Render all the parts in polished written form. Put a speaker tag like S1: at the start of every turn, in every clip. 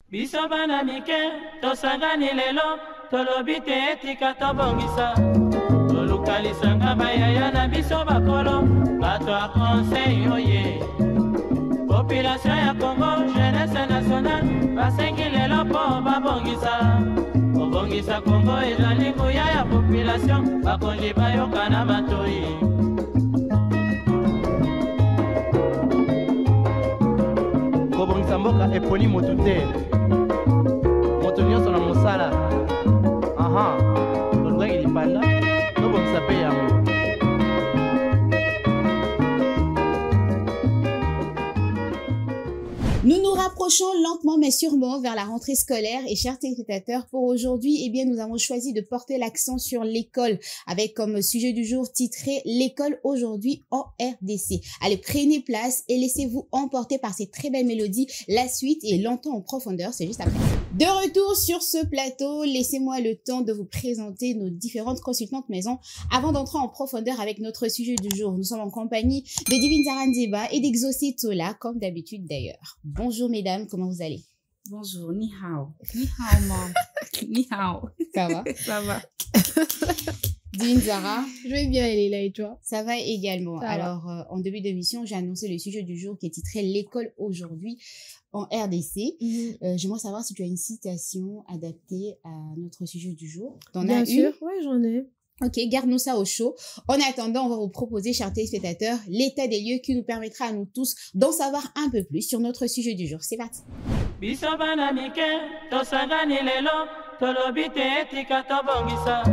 S1: Biso bana mike, tosangani lelo, tolobite etika tobongisa. Tolukalisanga bayaya na biso bakolo, bato a conseil oye. Population ya Congo, jeunesse nationale, basengi lelo po babongisa. Obongisa Congo ezali nguya ya population, bakonzi bayoka na batoi.
S2: Kobongisa mboka eponi moto te. Moto nyonso na mosala. Aha. Tolukaki lipanda, tobongisa pe yango.
S3: Nous nous rapprochons lentement mais sûrement vers la rentrée scolaire et chers téléspectateurs, pour aujourd'hui, eh bien, nous avons choisi de porter l'accent sur l'école avec comme sujet du jour titré l'école aujourd'hui en RDC. Allez, prenez place et laissez-vous emporter par ces très belles mélodies. La suite est longtemps en profondeur, c'est juste après. De retour sur ce plateau, laissez-moi le temps de vous présenter nos différentes consultantes maison avant d'entrer en profondeur avec notre sujet du jour. Nous sommes en compagnie de Divine Zara Ndieba et d'Exaucé Tola, comme d'habitude d'ailleurs. Bonjour mesdames, comment vous allez?
S4: Bonjour, ni hao. Ni hao, maman. Ni hao.
S3: Ça va?
S4: Ça va.
S3: Divine Zara?
S5: Je vais bien, elle est là et toi?
S3: Ça va également.
S5: Ça
S3: Alors,
S5: va.
S3: En début d'émission, j'ai annoncé le sujet du jour qui est titré l'école aujourd'hui en RDC. J'aimerais savoir si tu as une citation adaptée à notre sujet du jour. T'en
S5: Bien
S3: as
S5: sûr,
S3: une?
S5: ouais, j'en ai.
S3: Ok, garde-nous ça au chaud. En attendant, on va vous proposer, chers téléspectateurs, l'état des lieux qui nous permettra à nous tous d'en savoir un peu plus sur notre sujet du jour. C'est parti.
S1: Biso bana mike, tosangani lelo, tolobite etika tobongisa.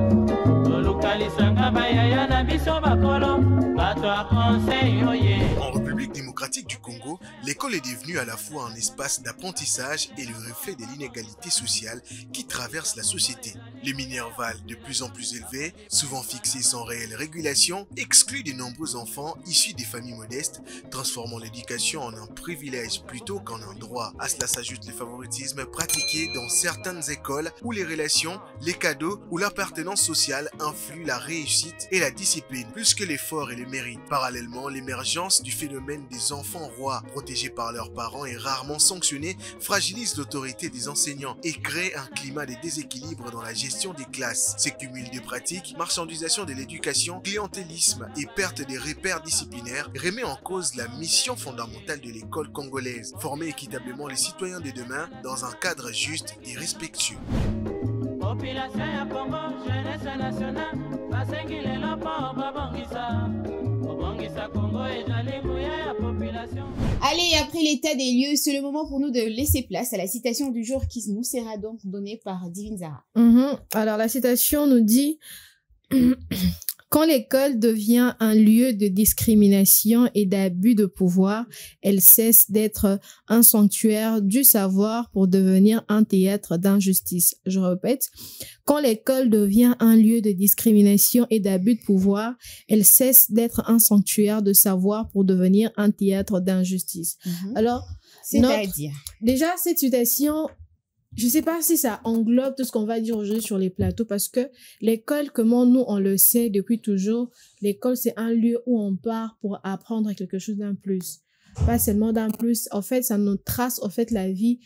S1: Tolukalisanga bayaya na biso bakolo, bato a conseil oye.
S6: En République démocratique du Congo, l'école est devenue à la fois un espace d'apprentissage et le reflet de l'inégalité sociale qui traverse la société. Les minervales de plus en plus élevés, souvent fixés sans réelle régulation, excluent de nombreux enfants issus des familles modestes, transformant l'éducation en un privilège plutôt qu'en un droit. À cela s'ajoute le favoritisme pratiqué dans certaines écoles où les relations, les cadeaux ou l'appartenance sociale influent la réussite et la discipline plus que l'effort et le mérite. Parallèlement, l'émergence du phénomène des enfants rois protégés par leurs parents et rarement sanctionnés fragilise l'autorité des enseignants et crée un climat de déséquilibre dans la gestion des classes. Ces cumuls de pratiques, marchandisation de l'éducation, clientélisme et perte des repères disciplinaires remet en cause la mission fondamentale de l'école congolaise, former équitablement les citoyens de demain dans un cadre juste et respectueux.
S1: Population ya Congo, jeunesse nationale, basengi lelo po babongisa. Obongisa Congo ezali nguya ya population.
S3: Allez, après l'état des lieux, c'est le moment pour nous de laisser place à la citation du jour qui nous sera donc donnée par Divine Zara.
S5: Alors, la citation nous dit quand l'école devient un lieu de discrimination et d'abus de pouvoir, elle cesse d'être un sanctuaire du savoir pour devenir un théâtre d'injustice. Je répète, quand l'école devient un lieu de discrimination et d'abus de pouvoir, elle cesse d'être un sanctuaire de savoir pour devenir un théâtre d'injustice. Alors,
S3: C'est-à-dire?
S5: déjà, cette citation, je sais pas si ça englobe tout ce qu'on va dire aujourd'hui sur les plateaux parce que l'école, comment nous on le sait depuis toujours, l'école c'est un lieu où on part pour apprendre quelque chose d'un plus. Pas seulement d'un plus, en fait, ça nous trace, en fait, la vie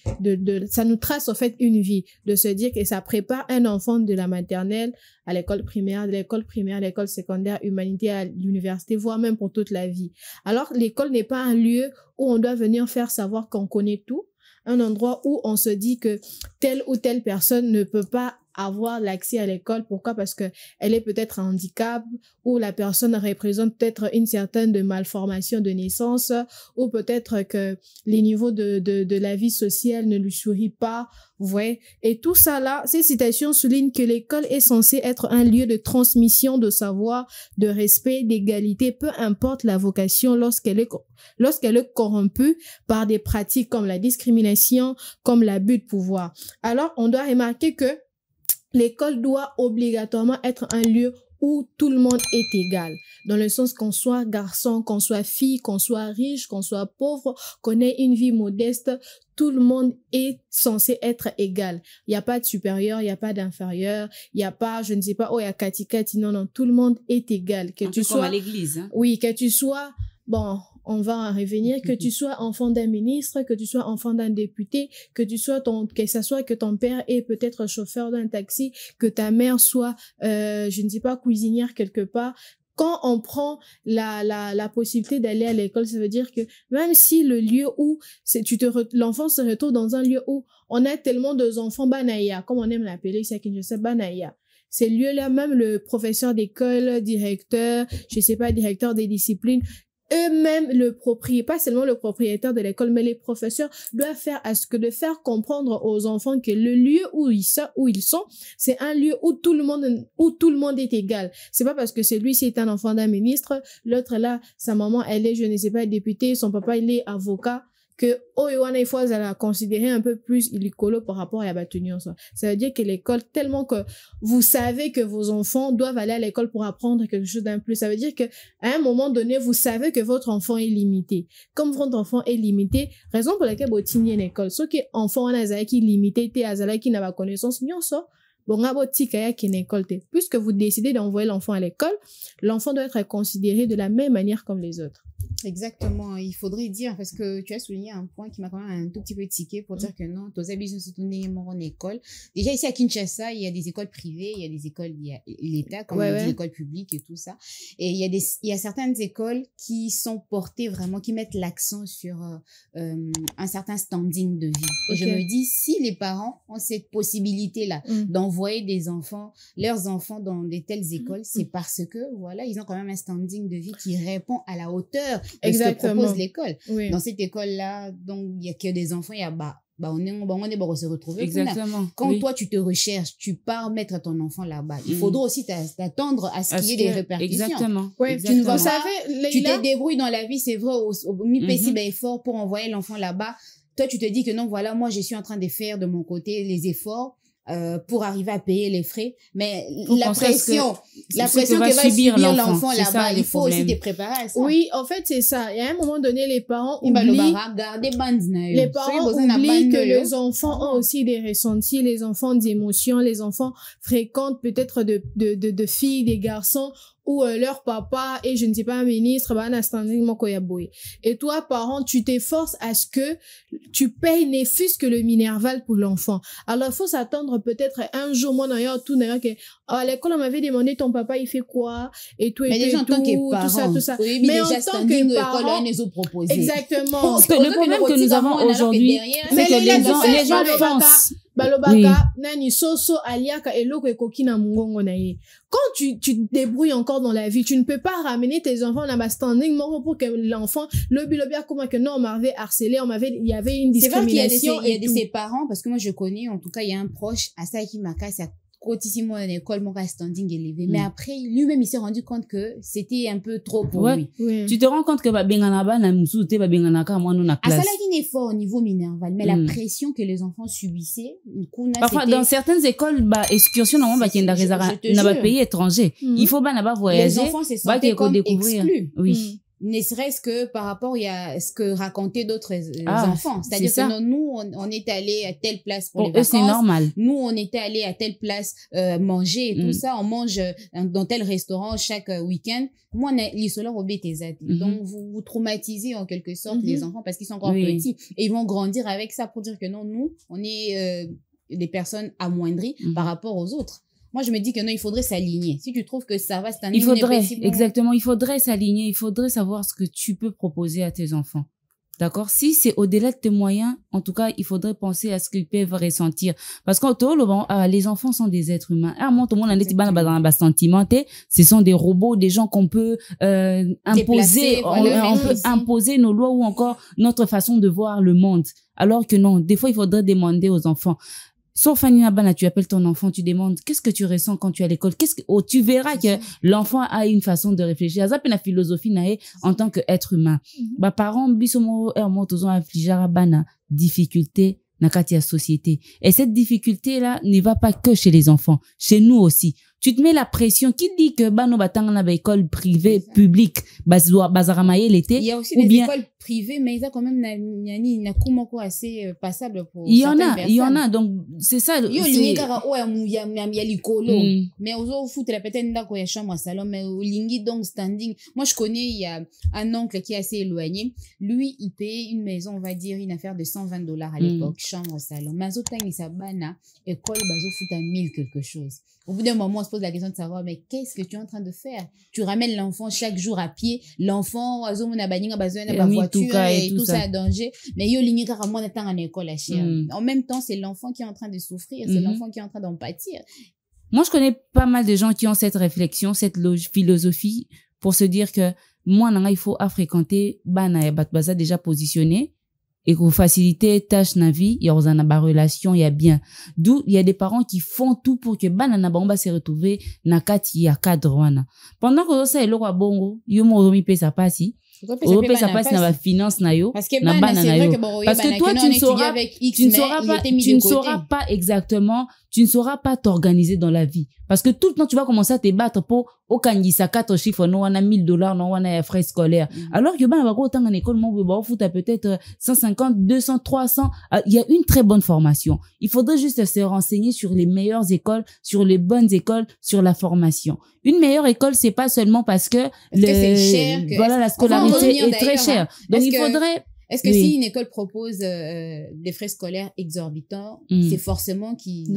S5: ça nous trace, en fait, une vie, de se dire que ça prépare un enfant de la maternelle à l'école primaire, de l'école primaire, à l'école secondaire, humanité, à l'université, voire même pour toute la vie. Alors, l'école n'est pas un lieu où on doit venir faire savoir qu'on connaît tout, un endroit où on se dit que telle ou telle personne ne peut pas avoir l'accès à l'école. Pourquoi? Parce que elle est peut-être un handicap, ou la personne représente peut-être une certaine de malformation de naissance, ou peut-être que les niveaux de la vie sociale ne lui sourient pas. Vous voyez? Et tout ça là, ces citations soulignent que l'école est censée être un lieu de transmission de savoir, de respect, d'égalité, peu importe la vocation lorsqu'elle est corrompue par des pratiques comme la discrimination, comme l'abus de pouvoir. Alors, on doit remarquer que l'école doit obligatoirement être un lieu où tout le monde est égal, dans le sens qu'on soit garçon, qu'on soit fille, qu'on soit riche, qu'on soit pauvre, qu'on ait une vie modeste, tout le monde est censé être égal. Il n'y a pas de supérieur, il n'y a pas d'inférieur, il n'y a pas, je ne sais pas, oh, il y a Kati, non, tout le monde est égal. Que
S4: un
S5: tu
S4: peu
S5: sois,
S4: comme à l'église. Hein.
S5: Oui, que tu sois, bon, on va en revenir, que tu sois enfant d'un ministre, que tu sois enfant d'un député, que ça soit que ton père est peut-être chauffeur d'un taxi, que ta mère soit, je ne sais pas, cuisinière quelque part. Quand on prend la possibilité d'aller à l'école, ça veut dire que même si le lieu où l'enfant se retrouve dans un lieu où on a tellement d'enfants banaya, comme on aime l'appeler ici à Kinshasa, banaya. Ces lieux-là, même le professeur d'école, directeur, je sais pas, directeur des disciplines, eux-mêmes, pas seulement le propriétaire de l'école, mais les professeurs doivent faire de faire comprendre aux enfants que le lieu où ils sont, c'est un lieu où tout le monde est égal. C'est pas parce que celui-ci est un enfant d'un ministre, l'autre là, sa maman, elle est, je ne sais pas, députée, son papa, il est avocat, que il faut la considérer un peu plus illicolo par rapport à la tenue. Ça veut dire que l'école, tellement que vous savez que vos enfants doivent aller à l'école pour apprendre quelque chose d'un plus, ça veut dire que à un moment donné, vous savez que votre enfant est limité. Comme votre enfant est limité, raison pour laquelle vous tirez une école. Ceux qui enfant on a qui limité, qui n'a pas connaissance, puisque vous décidez d'envoyer l'enfant à l'école, l'enfant doit être considéré de la même manière comme les autres.
S3: Exactement, il faudrait dire, parce que tu as souligné un point qui m'a quand même un tout petit peu tiqué pour dire que non, tos habits sont tournés en école. Déjà ici à Kinshasa, il y a des écoles privées, il y a des écoles, il y a l'État, comme on dit, l'école publique et tout ça. Et il y a certaines écoles qui sont portées vraiment, qui mettent l'accent sur un certain standing de vie. Et je me dis, si les parents ont cette possibilité-là d'envoyer leurs enfants dans de telles écoles, c'est parce que, voilà, ils ont quand même un standing de vie qui répond à la hauteur de ce que propose l'école. Oui. Dans cette école-là, donc, il y a que des enfants, il y a, on est se retrouver.
S4: Exactement.
S3: Quand toi, tu te recherches, tu pars mettre ton enfant là-bas. Il faudra aussi t'attendre à ce qu'il y ait des répercussions.
S4: Exactement.
S5: Ouais,
S4: exactement.
S3: Vous savez, tu te débrouilles dans la vie, c'est vrai, au mi-pessi, effort pour envoyer l'enfant là-bas. Toi, tu te dis que non, voilà, moi, je suis en train de faire de mon côté les efforts pour arriver à payer les frais, mais la pression que va subir l'enfant là-bas, il faut aussi te préparer à ça.
S5: Oui, en fait, c'est ça. Et à un moment donné, les parents oublient que les enfants ont aussi des ressentis, les enfants d'émotions, les enfants fréquentent peut-être de filles, des garçons, ou leur papa et je ne sais pas un ministre et toi parent tu t'efforces à ce que tu payes ne fût-ce que le minerval pour l'enfant. Alors il faut s'attendre peut-être un jour moi d'ailleurs tout d'ailleurs que à l'école on m'avait demandé ton papa il fait quoi et tout
S3: mais déjà en tant que parent
S5: tout ça
S3: oui, mais en tant que parent
S5: exactement
S4: parce que le problème que nous avons aujourd'hui c'est que les gens pensent
S5: balobaka nani soso aliaka eloko ekoki na mungongo na ye. Quand tu te débrouilles encore dans la vie, tu ne peux pas ramener tes enfants dans ma standing pour que l'enfant lobby comment que non on m'avait harcelé, il y avait une discrimination.
S3: C'est vrai qu'il y a de ses parents parce que moi je connais en tout cas il y a un proche à ça qui m'a cassé quotidiennement à l'école, mon standing élevé. Mais après, lui-même, il s'est rendu compte que c'était un peu trop pour lui.
S4: Ouais. Tu te rends compte que
S3: ça là, effort au niveau minerval, mais la pression que les enfants subissaient,
S4: parfois, dans certaines écoles, excursion, normalement, il y a pas pays étranger. Il faut voyager.
S3: Les enfants se sentaient comme exclus.
S4: Oui.
S3: Ne serait-ce que par rapport à ce que racontaient d'autres enfants. C'est-à-dire que nous, on est allé à telle place pour les vacances.
S4: C'est normal.
S3: Nous, on était allé à telle place manger et tout ça. On mange dans tel restaurant chaque week-end. Moi, l'isolant au BTZ. Donc, vous traumatisez en quelque sorte les enfants parce qu'ils sont encore petits. Et ils vont grandir avec ça pour dire que non, nous, on est des personnes amoindries par rapport aux autres. Moi, je me dis que non, il faudrait s'aligner. Si tu trouves que ça va, c'est un
S4: exactement, il faudrait s'aligner, il faudrait savoir ce que tu peux proposer à tes enfants. D'accord? Si c'est au-delà de tes moyens, en tout cas, il faudrait penser à ce qu'ils peuvent ressentir. Parce que les enfants sont des êtres humains. Tout le monde a des sentiments. Ce sont des robots, des gens qu'on peut imposer, on peut imposer nos lois ou encore notre façon de voir le monde. Alors que non, des fois, il faudrait demander aux enfants. Sauf Fanny, tu appelles ton enfant, tu demandes qu'est-ce que tu ressens quand tu es à l'école, tu verras que l'enfant a une façon de réfléchir. Ça, c'est la philosophie en tant qu'être humain. Parents, bisomo, ils infligé difficulté dans la société. Et cette difficulté-là ne va pas que chez les enfants, chez nous aussi. Tu te mets la pression. Qui dit que bano batang na école privée, publique, bazaramaye l'été?
S3: Il y a aussi
S4: ou
S3: des
S4: bien,
S3: écoles privées, mais ils ont quand même une coumoko assez passable pour
S4: il y en a. Donc, c'est ça.
S3: Yo, lingi kaka ya likolo. Mais aux autres foot, la peut-être ndako ya chambre à salon, mais au lingi donc standing. Moi, je connais, il y a un oncle qui est assez éloigné. Lui, il paye une maison, on va dire, une affaire de $120 à l'époque, chambre, salon. Mais aux autres, il s'abana, école, bazo foot à 1000 quelque chose. Au bout d'un moment, on se pose la question de savoir, mais qu'est-ce que tu es en train de faire? Tu ramènes l'enfant chaque jour à pied. L'enfant, oiseau, mon abani, a besoin de ma voiture et tout ça à danger. Mais yo, lingi kaka moi, n'étant en école à chien. En même temps, c'est l'enfant qui est en train de souffrir. C'est l'enfant qui est en train d'en pâtir.
S4: Moi, je connais pas mal de gens qui ont cette réflexion, cette philosophie pour se dire que moi, il faut fréquenter, bana, baza déjà positionné. Et qu'on facilite tâche na vie, il y a une relation, il y a bien. D'où il y a des parents qui font tout pour que banana bamba se retrouver na kati ya cadre wana. Pendant que ça est là bongo, yo mo romi pe sa passi. On peut ça passe dans la finance na yo,
S3: parce que
S4: na banana yo. Parce que toi tu ne sauras pas exactement, tu ne sauras pas t'organiser dans la vie. Parce que tout le temps tu vas commencer à te battre pour au kangisa 4 chiffres, non, on a $1000, non, on a frais scolaires. Alors que ben, on va autant en école, mon bébé, foot à peut-être 150, 200, 300. Il y a une très bonne formation. Il faudrait juste se renseigner sur les meilleures écoles, sur les bonnes écoles, sur la formation. Une meilleure école, c'est pas seulement parce que
S3: c'est cher,
S4: voilà, la scolarité est très chère. Donc il faudrait.
S3: Est-ce que si une école propose des frais scolaires exorbitants, c'est forcément qu'il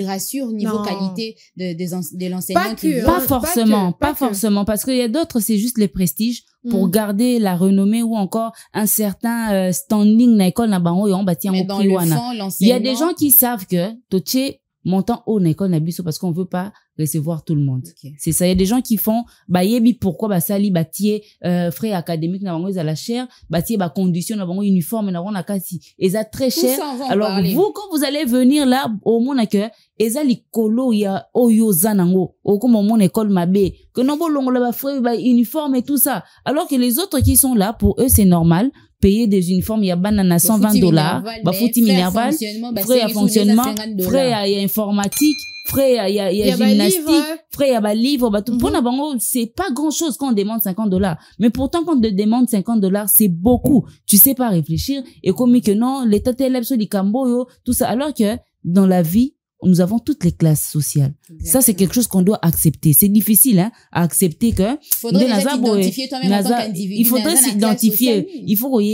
S3: rassure niveau qualité de l'enseignement?
S4: Pas forcément, parce qu'il y a d'autres, c'est juste les prestiges pour garder la renommée ou encore un certain standing na école na bango yon bâti en prix wana. Il y a des gens qui savent que toche montant haut na école na biso parce qu'on veut pas recevoir tout le monde. Okay. C'est ça. Il y a des gens qui font, yebi pourquoi, sali, tie, frais académiques, na bango, ils a la chair, tie, condition, na bango, uniforme, na bango, na kasi, ils a très cher. Alors, vous, quand vous allez venir là, au monde, que, ils a likolo, ya, oyo, zanango, au comme mon école mabe, que non, bon, la frais, uniforme et tout ça. Alors que les autres qui sont là, pour eux, c'est normal. Payer des uniformes, il y a banana $120, fouti minerval, frais à fonctionnement, frais à informatique, frais, il y a gymnastique, frais, il y a livre, tout. Pour bango, c'est pas grand chose quand on demande $50. Mais pourtant, quand on te demande $50, c'est beaucoup. Tu sais pas réfléchir. Et comme que non, l'état t'élève sur les cambo, tout ça. Alors que, dans la vie, nous avons toutes les classes sociales. Exactement. Ça, c'est quelque chose qu'on doit accepter. C'est difficile, hein, à accepter que...
S3: Faudrait déjà t'identifier toi-même en tant qu'individu.
S4: Il faudrait s'identifier. Il faut que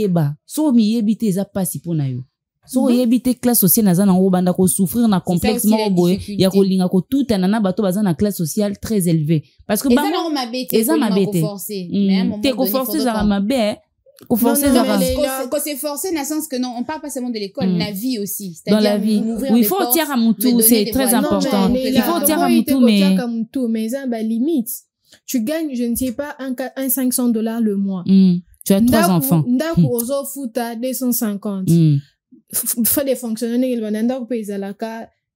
S4: so mi yebite za pasi pona yo. So yebite classe sociale naza na ngo banda ko souffrir na complexe mo boye ya ko linga ko tout anana bato baza na classe sociale très élevée. Parce que bango eza mabete. T'es ko forcer za mabe.
S3: Qu'on s'est forcé dans le sens que non, on parle pas seulement de l'école, la vie aussi.
S4: Dans la vie. Oui, il faut tirer à Moutou, c'est très important. Il faut tirer à Moutou,
S5: mais ça, limite. Tu gagnes, je ne sais pas, un $500 le mois.
S4: Tu as 3 enfants.
S5: Ndako ozo futa 250. Frais des fonctionnaires,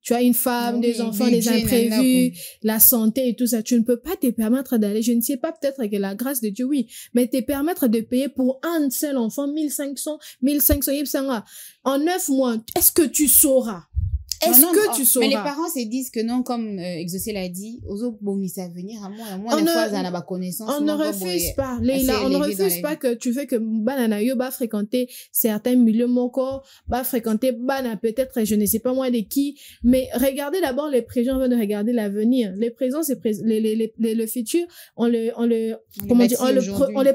S5: tu as une femme, des enfants, des imprévus, la santé et tout ça. Tu ne peux pas te permettre d'aller, je ne sais pas, peut-être que la grâce de Dieu, oui, mais te permettre de payer pour un seul enfant 1500, en 9 mois. Est-ce que tu sauras? Est-ce que tu sauras?
S3: Mais les parents se disent que non, comme Exaucé l'a dit, aux autres, bon, ça venir à moi, des fois, ça n'a pas connaissance.
S5: On ne refuse pas, Leila, on ne refuse pas que tu fais que banana yo va fréquenter certains milieux moko, va fréquenter bana peut-être, je ne sais pas moi de qui, mais regardez d'abord les présents avant de regarder l'avenir. Les présents, c'est le futur, on les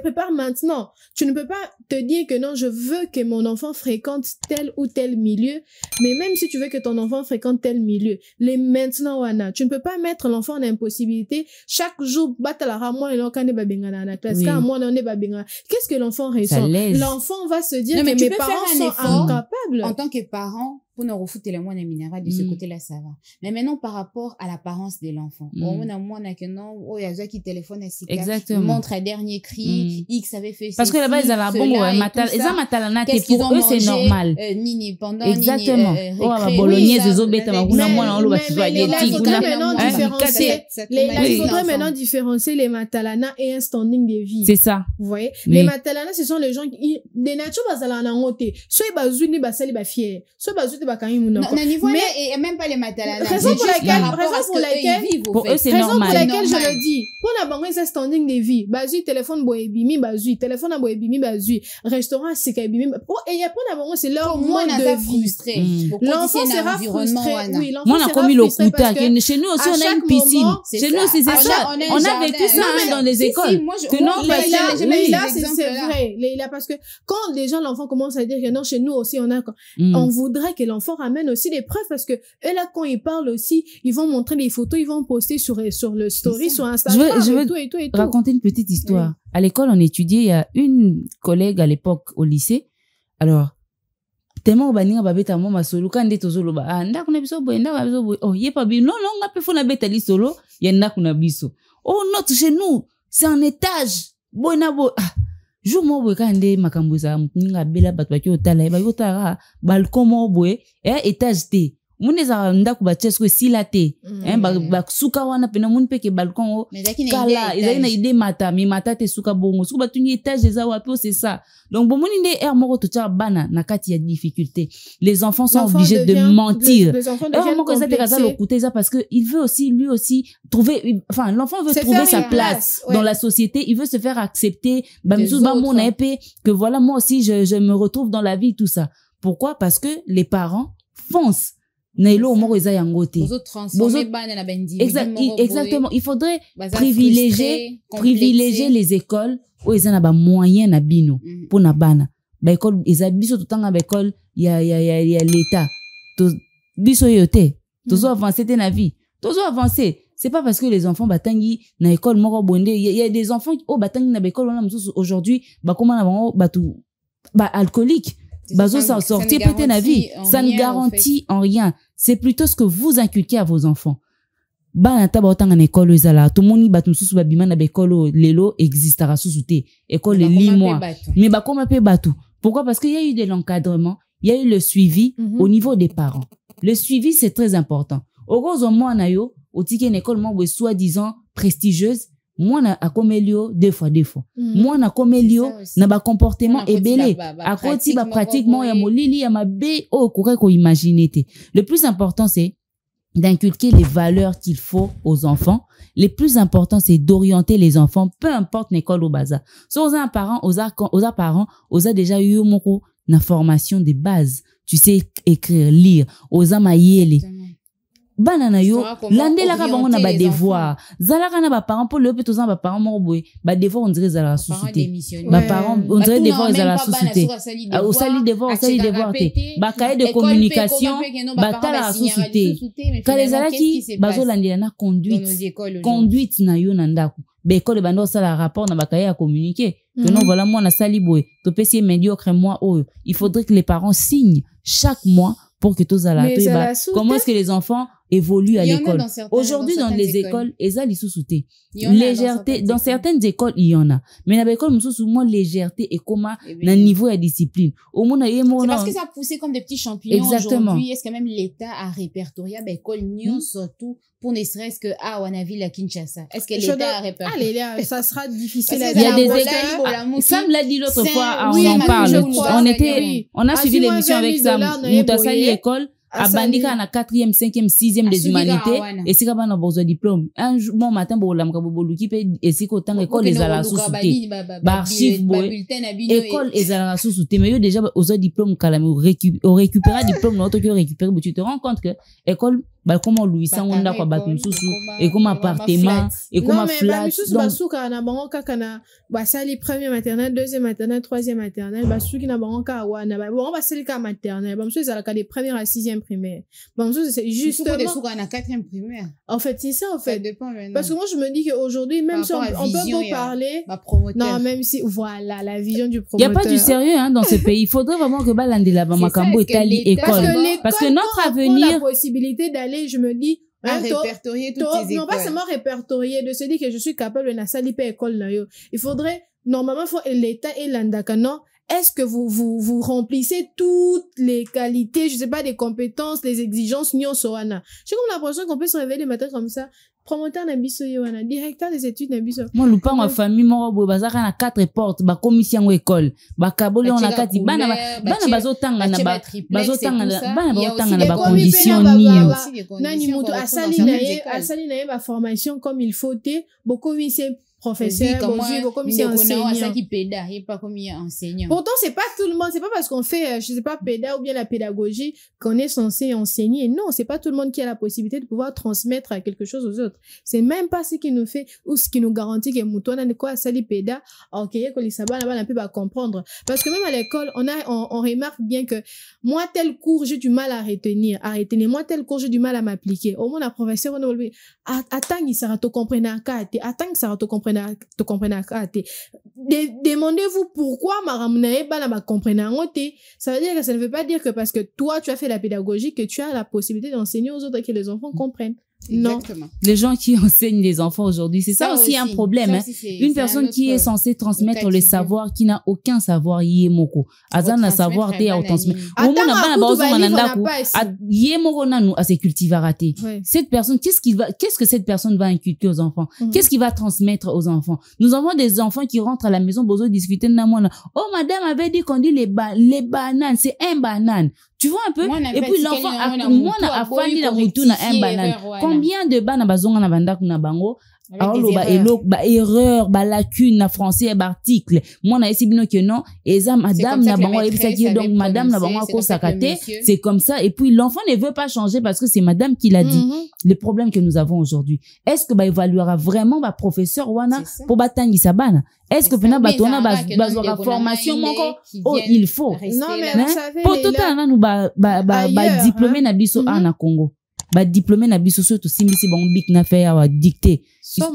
S5: prépare maintenant. Tu ne peux pas te dire que non, je veux que mon enfant fréquente tel ou tel milieu, mais même si tu veux que ton enfant fréquente tel milieu, les maintenant wana, tu ne peux pas mettre l'enfant en impossibilité chaque jour qu'est-ce que l'enfant ressent? L'enfant va se dire que mes parents sont incapables.
S3: En tant que parent, pour nous refouter le moine minéral de ce côté-là, ça va. Mais maintenant, par rapport à l'apparence de l'enfant, on a moins que non, oh, il y a qui téléphone à
S4: exactement.
S3: Montre un dernier cri, X avait fait
S4: parce que là-bas, ils ont la bon, pour eux, c'est normal.
S3: Nini, pendant
S4: exactement. Oh, la bolognaise, les autres bêtes, il
S5: faudrait maintenant différencier les matalana et un standing de vie.
S4: C'est ça.
S5: Vous voyez? Les matalana, ce sont les gens qui, des natures basalana ngote. Soit bazuni basali ba fier. Soit bazuni te bakangi mon
S3: non, niveau et même pas les matalana.
S5: Raison pour laquelle,
S4: pour eux, c'est
S5: raison pour
S4: normal.
S5: laquelle je le dis. Pour la banque, c'est standing de vie. Bazui, téléphone boebimi, bazui, téléphone à boebimi, bazui, restaurant, c'est kabimi. Oh, et il y a pas la banque, c'est leur mode de vie. L'enfant sera frustré. Oui, l'enfant sera frustré parce que
S4: chez nous aussi, on a une piscine. Chez nous aussi, c'est ça. On a vécu ça dans les écoles. Que non,
S5: Leïla, c'est vrai. Leïla, parce que quand déjà l'enfant commence à dire que non, chez nous aussi, on voudrait que l'enfant ramène aussi des preuves parce que eux là, quand ils parlent aussi, ils vont montrer des photos, ils vont poster sur le story, sur Instagram,
S4: je veux
S5: et tout.
S4: raconter une petite histoire. Oui. À l'école, on étudiait, il y a une collègue à l'époque au lycée. Alors, tellement baninga babeta mo masolo quand ndé tozolo ba anda kuna biso boy nda biso boy oh yepa bi non ngape fona beta li solo yenda kuna biso oh non chez nous c'est en étage boy na boy jour mo boy quand ndé makambo za nga bela bato ba kyotala ba yotara balcon mo boy étage té muneza ndaku ba chesko silate ba suka wana pena mun peke balcon o kala ezali na idée mata mi mata te suka bongo suka batunyi étage eza wapi c'est ça donc bon moni ndé moko to tcha bana na kati ya difficulté les enfants sont obligés de mentir moko eza te kaza lokuta eza parce que il veut aussi lui aussi trouver enfin l'enfant veut trouver sa place dans la société il veut se faire accepter bamsou ba mona épée que voilà moi aussi je me retrouve dans la vie tout ça pourquoi parce que les parents foncent exactement il faudrait privilégier les écoles où ils ont moyens na bino pour na bana ba école ils biso totanga ba école ya l'état to biso yote tozo avancer te na vie tozo avancer c'est pas parce que les enfants batangi na école moko bonde il y a des enfants batangi na ba école on a aujourd'hui ba comment na bango batu ba alcoolique bazo s'en sortir peut-être na vie ça ne garantit en rien c'est plutôt ce que vous inculquez à vos enfants bana ta batanga na école ezala to moni batu mususu babima na école lelo existera susute école li mois mais ba koma pe batu pourquoi parce qu'il y a eu de l'encadrement il y a eu le suivi au niveau des parents le suivi c'est très important ogozo mwana yo otiki na école mo soi-disant prestigieuse moi na akomelio deux fois moi na komelio na ba comportement ebele akoti ba pratiquement ya molili ya mabe o ko imaginer te le plus important c'est d'inculquer les valeurs qu'il faut aux enfants le plus important c'est d'orienter les enfants peu importe l'école au bazar so aux parents aux a déjà eu moko na formation de base tu sais écrire lire aux mayele bana na yo landela ka bango na ba devoir zalaka na ba parents pour le petits ba parents mo boy ba devoir on dirait zala société ba parents on dirait devoir zala société au sali devoir te ba cahier de communication ba tala société quand les alaki bazo landela na conduite na yo na ndako ba école ba ndo sala rapport na ba cahier à communiquer que non voilà moi na sali boy to pesi médiocre moi il faudrait que les parents signent chaque mois pour que tous à comment est-ce que les enfants évoluent à l'école aujourd'hui dans les écoles eza lisouté légèreté dans certaines écoles il y en a mais dans l'école mususu moins légèreté et comment na niveau de discipline au monde
S3: c'est parce que ça poussé comme des petits champignons aujourd'hui est-ce que même l'État a répertorié l'école Nyon surtout pour ne serait-ce que on a vu la Kinshasa est-ce que l'État a répertorié
S5: ça sera difficile
S4: il y a des écoles Sam l'a dit l'autre fois on en parle on a suivi l'émission avec Sam Moutasali école abandika na 4e 5e 6e des humanités et si kabana besoin diplôme un bon matin bo lamka bo luki pe et si ko tanga école ezala sous-souté ba archive boy école ezala sous-souté mais yo déjà aux diplôme kala on récupérer diplôme l'autre qui récupérer tu te rends compte que école ba comment Louis Sangonda kwa batu mususu et comme appartement et comme flat
S5: donc suka na bango kaka na ba sali première maternelle deuxième maternelle troisième maternelle ba suki na bango ka wana ba bon ba sali ka maternelle ba mususu ezala ka des premières à 6e primaire ba mususu c'est justement
S3: des suka na 4e primaire
S5: en fait c'est ça en fait parce que moi je me dis que aujourd'hui même si on peut pas parler non même si voilà la vision du promoteur
S4: il y a pas du sérieux hein dans ce pays il faudrait vraiment que balandela ba makambo etali école parce que notre avenir
S5: la possibilité d'aller je me dis
S3: répertorier toutes ces écoles.
S5: Non, pas seulement répertorier, de se dire que je suis capable de na sali pe école na yo. Il faudrait, normalement, faut l'État et l'andaka, non, est-ce que vous remplissez toutes les qualités, je sais pas, des compétences, les exigences, nyonso wana. J'ai comme l'impression qu'on peut se réveiller le matin comme ça, promoteur na biso wana, directeur des études na biso.
S4: Moi lupa ma famille moko boy bazaka na 4 portes ba commission école ba kaboli on na kati bana bazotanga na ba condition ni
S5: nani mutu asali na ye ba formation comme il faut te commission professeur, enseignant. Pourtant, c'est pas tout le monde, c'est pas parce qu'on fait, je sais pas, péda ou bien la pédagogie qu'on est censé enseigner. Non, c'est pas tout le monde qui a la possibilité de pouvoir transmettre quelque chose aux autres. C'est même pas ce qui nous fait ou ce qui nous garantit que mouton de quoi sali péda, ok, que les sabbats là-bas un peu va comprendre. Parce que même à l'école, on remarque bien que moi, tel cours, j'ai du mal à retenir. Moi, tel cours, j'ai du mal à m'appliquer. Au moins, la professeur, on va dire, attends, il sera te comprendre à quatre. Attends, il sera te comprendre demandez-vous pourquoi ça veut dire que ça ne veut pas dire que parce que toi tu as fait la pédagogie que tu as la possibilité d'enseigner aux autres et que les enfants comprennent.
S3: Exactement.
S4: Non. Les gens qui enseignent les enfants aujourd'hui, c'est ça aussi un problème. Ça aussi, une personne qui est censée transmettre le savoir, qui n'a aucun savoir, yémoko. Azan na savoir te à transmettre. Au moins na bana baozo mananda ku yémoko nanu à se cultivarater. Cette personne, qu'est-ce que cette personne va inculquer aux enfants? Qu'est-ce qu'il va transmettre aux enfants? Nous avons des enfants qui rentrent à la maison bozo discuter na mona. Oh madame avait dit qu'on dit les bananes, c'est un banane. Tu vois un peu? Et puis l'enfant a fandi la moutou na un banane. Combien de bana bazonga na banda kuna bango? Alors erreur, lacune na français article. Moi na esi bino que non, eza madame na bango ebisaki donc madame na bango ko sakate, c'est comme ça et puis l'enfant ne veut pas changer parce que c'est madame qui l'a dit. Le problème que nous avons aujourd'hui. Est-ce que évaluera vraiment professeur wana pour batangisa bana? Est-ce que pena batona bazora formation moko oh il faut.
S5: Non mais vous savez
S4: pour tout à nous diplômé na biso na Congo. Diplômé na biso surtout simbisi bon big na faire dicter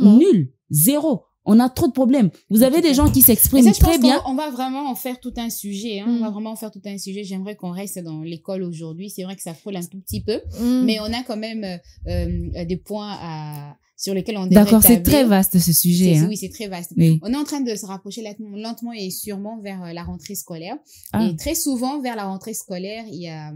S4: nul zéro. On a trop de problèmes. Vous avez des gens qui s'expriment très bien.
S3: On va vraiment en faire tout un sujet. On va vraiment en faire tout un sujet. J'aimerais qu'on reste dans l'école aujourd'hui. C'est vrai que ça frôle un tout petit peu, mais on a quand même des points sur lesquels on devrait
S4: D'accord, c'est très vaste ce sujet.
S3: Oui, c'est très vaste.
S4: Oui.
S3: On est en train de se rapprocher lentement et sûrement vers la rentrée scolaire. Et très souvent, vers la rentrée scolaire, il y a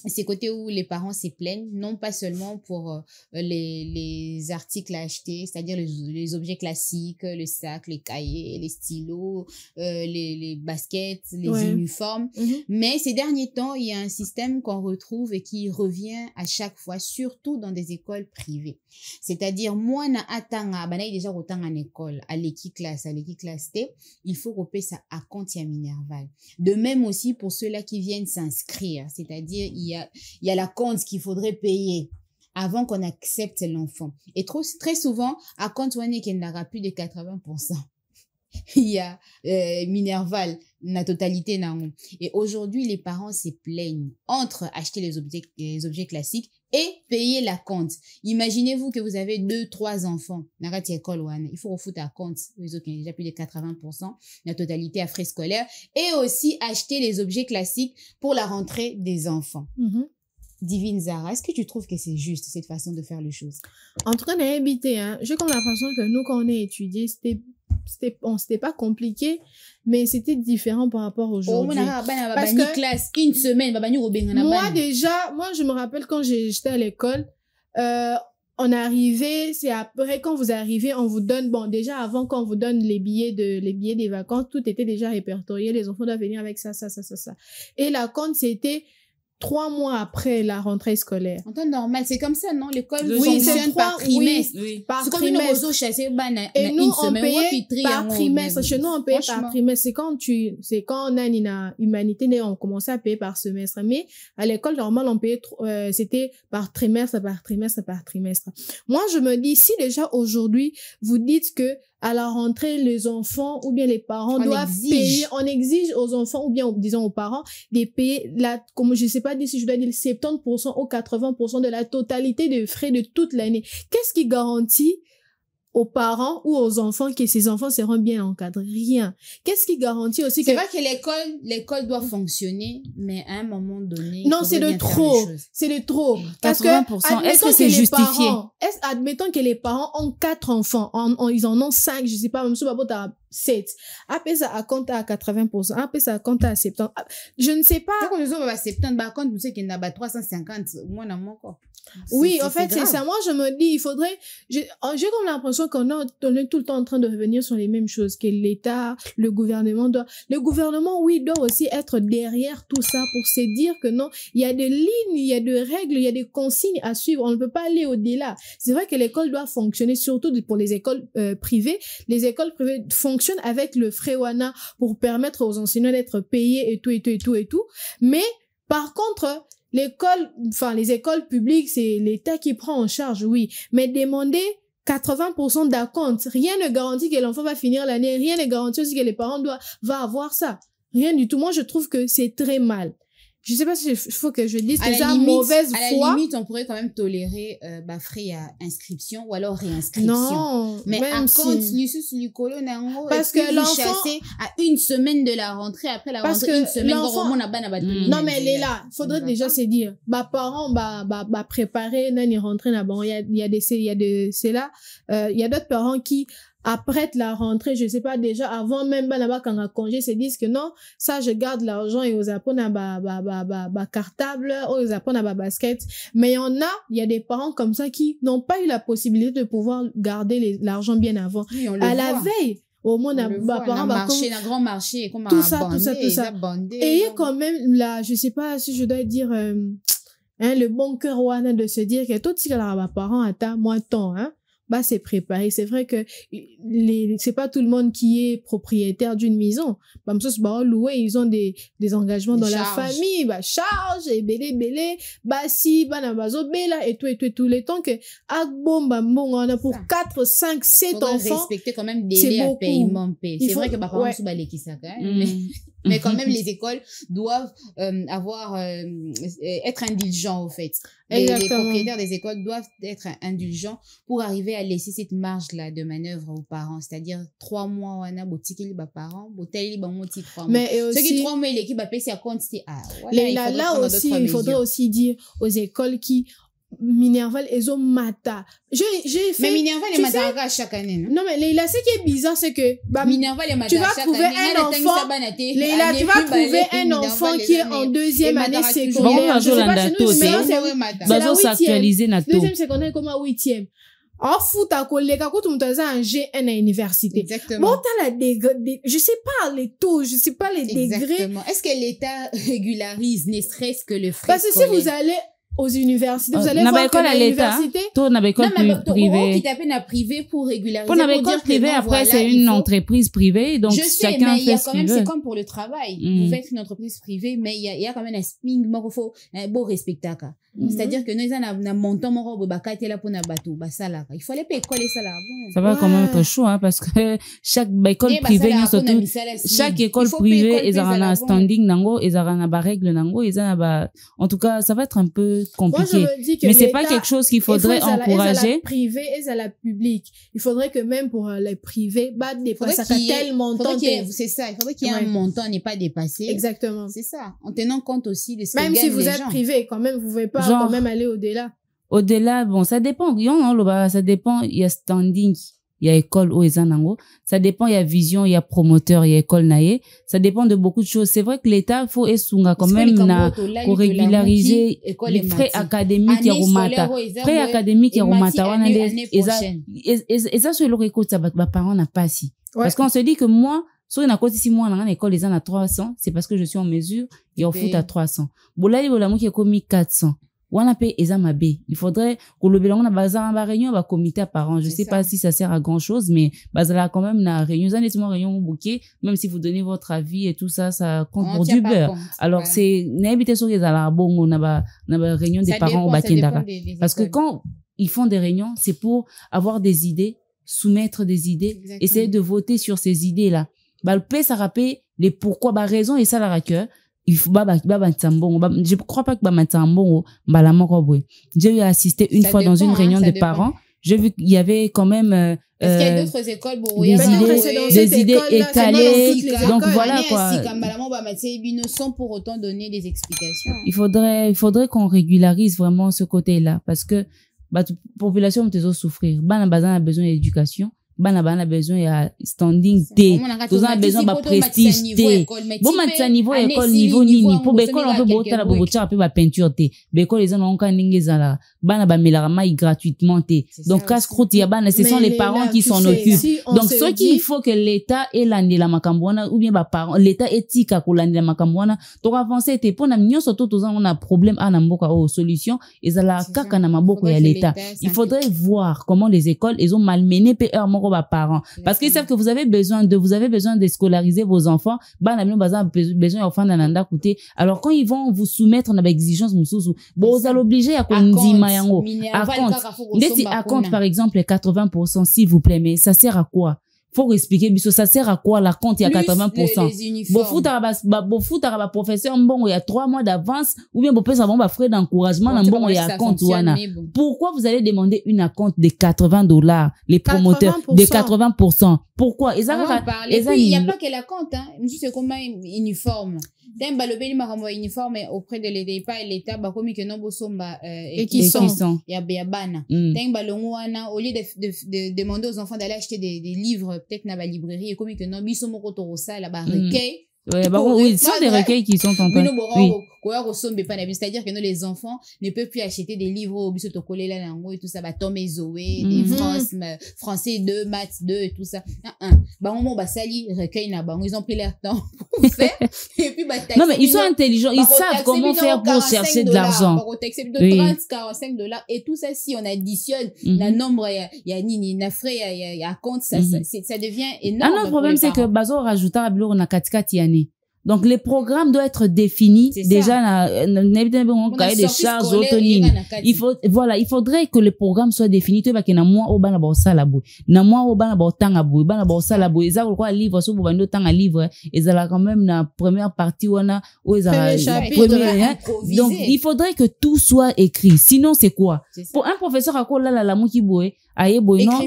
S3: ces côtés où les parents se plaignent, non pas seulement pour les articles à acheter, c'est-à-dire les objets classiques, le sac, les cahiers, les stylos, les baskets, les uniformes. Mais ces derniers temps, il y a un système qu'on retrouve et qui revient à chaque fois, surtout dans des écoles privées. C'est-à-dire, moi, na atanga, banaï déjà autant en école, à l'équipe classe T, il faut repérer ça à compte à Minerval. De même aussi pour ceux-là qui viennent s'inscrire, c'est-à-dire, il y a la compte qu'il faudrait payer avant qu'on accepte l'enfant. Et très souvent, à compte qui n'aura plus de 80%. Il y a Minerval, la totalité. Et aujourd'hui, les parents se plaignent entre acheter les objets classiques et payer la compte. Imaginez-vous que vous avez 2-3 enfants. Il faut refoutre à compte. Les autres, il y a déjà plus de 80%. La totalité à frais scolaires. Et aussi acheter les objets classiques pour la rentrée des enfants. Divine Zara, est-ce que tu trouves que c'est juste cette façon de faire les choses?
S5: En tout cas, on a habité, j'ai comme l'impression que nous, quand on a étudié, c'était pas compliqué, mais c'était différent par rapport aujourd'hui.
S3: Parce que classe, une semaine,
S5: moi, je me rappelle quand j'étais à l'école, on arrivait, c'est après quand vous arrivez, on vous donne, déjà avant quand on vous donne les billets des vacances, tout était déjà répertorié, les enfants doivent venir avec ça. Et la compte, c'était 3 mois après la rentrée scolaire.
S3: En temps normal, c'est comme ça, non? L'école fonctionne par trimestre.
S5: Oui, par
S3: c'est
S5: trimestre.
S3: Et
S5: nous, on payait par trimestre. Chez nous, on payait par trimestre. C'est quand on a une humanité, on commençait à payer par semestre. Mais à l'école normale, on payait, c'était par trimestre. Moi, je me dis, si déjà aujourd'hui, vous dites que à la rentrée, les enfants ou bien les parents doivent payer, on exige aux enfants ou bien, disons, aux parents, de payer comme je sais pas si je dois dire 70% ou 80% de la totalité des frais de toute l'année. Qu'est-ce qui garantit aux parents ou aux enfants que ces enfants seront bien encadrés? Rien. Qu'est-ce qui garantit aussi
S3: c'est vrai que l'école doit fonctionner, mais à un moment donné,
S5: non, c'est de trop. C'est de trop. Parce
S4: 80%. Est-ce que c'est justifié?
S5: Admettons que les parents ont 4 enfants, ils en ont 5, je sais pas, même si 7. Après ça, à compte à 80%. Après ça, à compte à 70%. Je ne sais pas.
S3: C'est comme nous avons 70, par contre, nous savons qu'il y en a 350, moins dans mon corps.
S5: Oui, en fait, c'est ça. Moi, je me dis, il faudrait, j'ai comme l'impression qu'on est tout le temps en train de revenir sur les mêmes choses, que l'État, le gouvernement, oui, doit aussi être derrière tout ça pour se dire que non, il y a des lignes, il y a des règles, il y a des consignes à suivre. On ne peut pas aller au-delà. C'est vrai que l'école doit fonctionner, surtout pour les écoles privées. Les écoles privées fonctionnent avec le Frewana pour permettre aux enseignants d'être payés et tout. Mais, par contre, les écoles publiques, c'est l'État qui prend en charge, oui. Mais demander 80% d'acompte, rien ne garantit que l'enfant va finir l'année, rien ne garantit aussi que les parents vont avoir ça. Rien du tout. Moi, je trouve que c'est très mal. Je sais pas si il faut que je dise que c'est une mauvaise foi.
S3: À la limite, on pourrait quand même tolérer frais à inscription ou alors réinscription.
S5: Non,
S3: mais
S5: même
S3: parce que l'enfant à une semaine de la rentrée, après la rentrée, une semaine,
S5: non, mais elle est là. Faudrait déjà se dire, parents, préparer, nani rentrer là, bon, il y a d'autres parents qui, après la rentrée, je sais pas, déjà, avant même, quand on a congé, se disent que non, ça, je garde l'argent et aux apprendre à cartable, aux apprendre à basket. Mais il y a des parents comme ça qui n'ont pas eu la possibilité de pouvoir garder l'argent bien avant. Oui, à la veille, au moins,
S3: grand marché,
S5: tout ça. Et il y a quand même là, je sais pas si je dois dire, le bon cœur, de se dire que tout ce que les parents attendent, moins temps, c'est préparé. C'est vrai que c'est pas tout le monde qui est propriétaire d'une maison. Comme ça, louer, ils ont des engagements dans la famille, charge, et belé, si, et tout le temps que, on a pour 4, 5, 7 enfants.
S3: Respecter quand même des délais à paiement. C'est vrai que parents sont balés ça, quand même. Mais quand même, les écoles doivent être indulgents, au fait. Les propriétaires des écoles doivent être indulgents pour arriver à laisser cette marge-là de manœuvre aux parents. C'est-à-dire 3 mois, on a boutique les parents, bouteille, 3 mois.
S5: Mais aussi,
S3: ceux qui 3 mois, l'équipe a payé, c'est à compte, c'est
S5: là aussi, il faudrait aussi dire aux écoles qui, Minerval et Mata. J'ai fait.
S3: Mais Minerval et Mata chaque année, non?
S5: Non, mais là, ce qui est bizarre, c'est que,
S3: Minerval et Mata
S5: tu vas trouver un enfant, là, tu vas trouver un enfant qui est en deuxième année secondaire.
S4: Je sais pas chez nous, c'est la huitième.
S5: Deuxième secondaire comme à huitième. En foot, à collègue, à côté, on a un G1 à l'université.
S3: Exactement.
S5: Bon, t'as je sais pas les taux, je sais pas les degrés.
S3: Exactement. Est-ce que l'État régularise, ne serait-ce que le frais
S5: Parce que si vous allez aux universités, vous allez voir que l'université...
S4: Toi, on avait école privée.
S3: Qui t'appelle à privé pour régulariser.
S4: On avait école privée, après, c'est une entreprise privée, donc chacun fait ce qu'il veut.
S3: C'est comme pour le travail. Vous faites une entreprise privée, mais il y a quand même un sping, il faut un beau respectacle. C'est-à-dire que nous, on a montant, mon robe, là pour bateau, il faut aller payer coller ça là.
S4: Ça va quand même être chaud, parce que chaque école privée, surtout, chaque école privée, ils ont un standing, ils ont un règle, en tout cas, ça va être un peu compliqué. Mais c'est pas quelque chose qu'il faudrait encourager.
S5: À la privée et à la publique. Il faudrait que même pour les privés, ça fait tel montant.
S3: C'est ça. Il faudrait qu'il y ait un montant n'est pas dépassé.
S5: Exactement.
S3: C'est ça. En tenant compte aussi de ce que
S5: même si vous êtes privé, quand même, vous pouvez pas quand même aller au-delà.
S4: Au-delà, bon, ça dépend. Ça dépend. Il y a standing. Il y a école au Ezanango. Ça dépend, il y a vision, il y a promoteur, il y a école naïe. Ça dépend de beaucoup de choses. C'est vrai que l'État, faut esunga quand même pour régulariser les frais académiques ya rumata. Frais académiques ya rumata. Et ça, sur le écoute, ça, parents n'a pas si. Parce qu'on se dit que moi, soit il y a quoi si moi, dans l'école, les ans à 300, c'est parce que je suis en mesure, et on fout à 300. Boulali, boulamu qui est commis 400. Ou on a payé examen B. Il faudrait que le bilan na bazar en réunion va comité par an. Je sais pas si ça sert à grand chose, mais bazar quand même na réunion, réunion bouquet, même si vous donnez votre avis et tout ça, ça compte pour du beurre. Alors c'est n'habitez sur les ala bon on a réunion des parents au Bakindara. Parce que quand ils font des réunions, c'est pour avoir des idées, soumettre des idées, essayer de voter sur ces idées là. Le P ça rappelle les pourquoi raison et ça la raqueur. Il faut je crois pas que j'ai eu assisté une fois dans une réunion des parents. J'ai vu qu'il y avait quand même
S3: est-ce qu'il y a d'autres écoles
S4: des idées étalées, donc voilà quoi.
S3: Sans pour autant donner des explications.
S4: Il faudrait qu'on régularise vraiment ce côté-là parce que population peut souffrir. A besoin d'éducation. bana besoin ya standing T. Tous a besoin ba prestige T. Bon matisa niveau école niveau nini pour école on peut botter la bobocha peut ba peinture T. École les gens on kan ningezala bana ba melarama gratuitement T. Donc casse-croûte ya bana ce sont les parents qui s'en occupent. Donc ce qu'il faut que l'état et la makambona ou bien ba parents l'état éthique à la makambona to avancer T pour na mignon surtout tous on a problème à na mboka au solution ezala kaka na maboko ya l'état. Il faudrait voir comment les écoles ils ont malmené PR moko ba parents parce qu'ils savent que vous avez besoin de scolariser vos enfants bana mino baza besoin enfants nananda coûter alors quand ils vont vous soumettre na exigence mususu bon vous allez obliger à kondima yango à compte par exemple 80% s'il vous plaît mais ça sert à quoi? Faut expliquer biso ça sert à quoi la compte il y a 80%. Bo futa ba professeur mbongo il y a 3 mois d'avance ou bien bo pesa bon ba frais d'encouragement na mbongo ya compte wana. Pourquoi vous allez demander une acompte de $80 les promoteurs 80%. De 80%? Pourquoi?
S3: Il y a pas que la compte hein, c'est comme uniforme. Temba le beli makambo uniforme auprès de l'État et l'État ba komi que non bosomba et qui sont ya bana. Temba le wana au lieu de demander aux enfants d'aller acheter des livres peut-être na ba librairie et komi que non biso moko to rosa la ba recueil.
S4: Oui, ce sont des recueils qui sont en train. Oui.
S3: C'est-à-dire que nous, les enfants ne peuvent plus acheter des livres au biso to coller là et tout ça, bah Tom et Zoé, des français 2, maths 2 et tout ça. Bah on bah sali recueil na bah ils ont pris leur temps pour faire et puis bah
S4: non mais ils sont intelligents, ils savent comment faire pour chercher de l'argent.
S3: De 30-45 $ et tout ça si on additionne le nombre il y a nini na frais il y a compte ça devient énorme.
S4: Un autre problème c'est que bazo rajouta à bilo na katikati année. Donc, les programmes doivent être définis. Déjà, on cahier des charges autonomes. Il faudrait que les programmes soient définis. Tu vois que na moi au bana ba sala boy. Na moi au bana ba tanga boy. Bana ba sala boy. Ils ont quoi livre sur bando tanga livre. Ils ont quand même la première partie wana où ils ont donc il faudrait que tout soit écrit. Sinon c'est quoi? Pour un professeur à quoi la muki boy. Aïe boy non.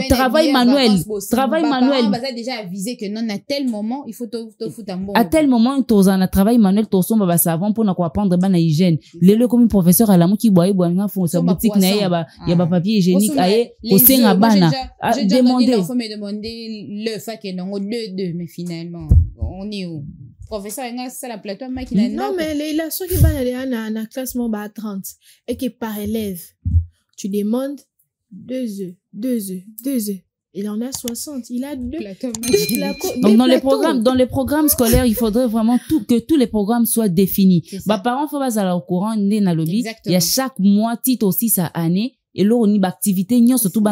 S4: Travail manuel. Travail manuel.
S3: On va déjà aviser que non à tel moment il faut te foutre un bon.
S4: À tel moment tu as un travail manuel tu sommes ba savon pour na quoi apprendre bana hygiène. Le comme professeur à la muki boy boy nga font sa boutique na ya ba papier hygiénique aïe au sein bana.
S3: J'ai demandé le fac et non le 2 mais finalement on est où? Professeur nga ça la plateau qui
S5: non mais les ceux qui ban na classement ba 30 et qui par élève tu demandes 2 œufs. Il en a 60. Il a 2
S4: donc dans les programmes scolaires, il faudrait vraiment que tous les programmes soient définis. Bah parents faut pas aller au courant né na lobby. Il y a chaque mois titre aussi sa année. Et là, on y a activité, surtout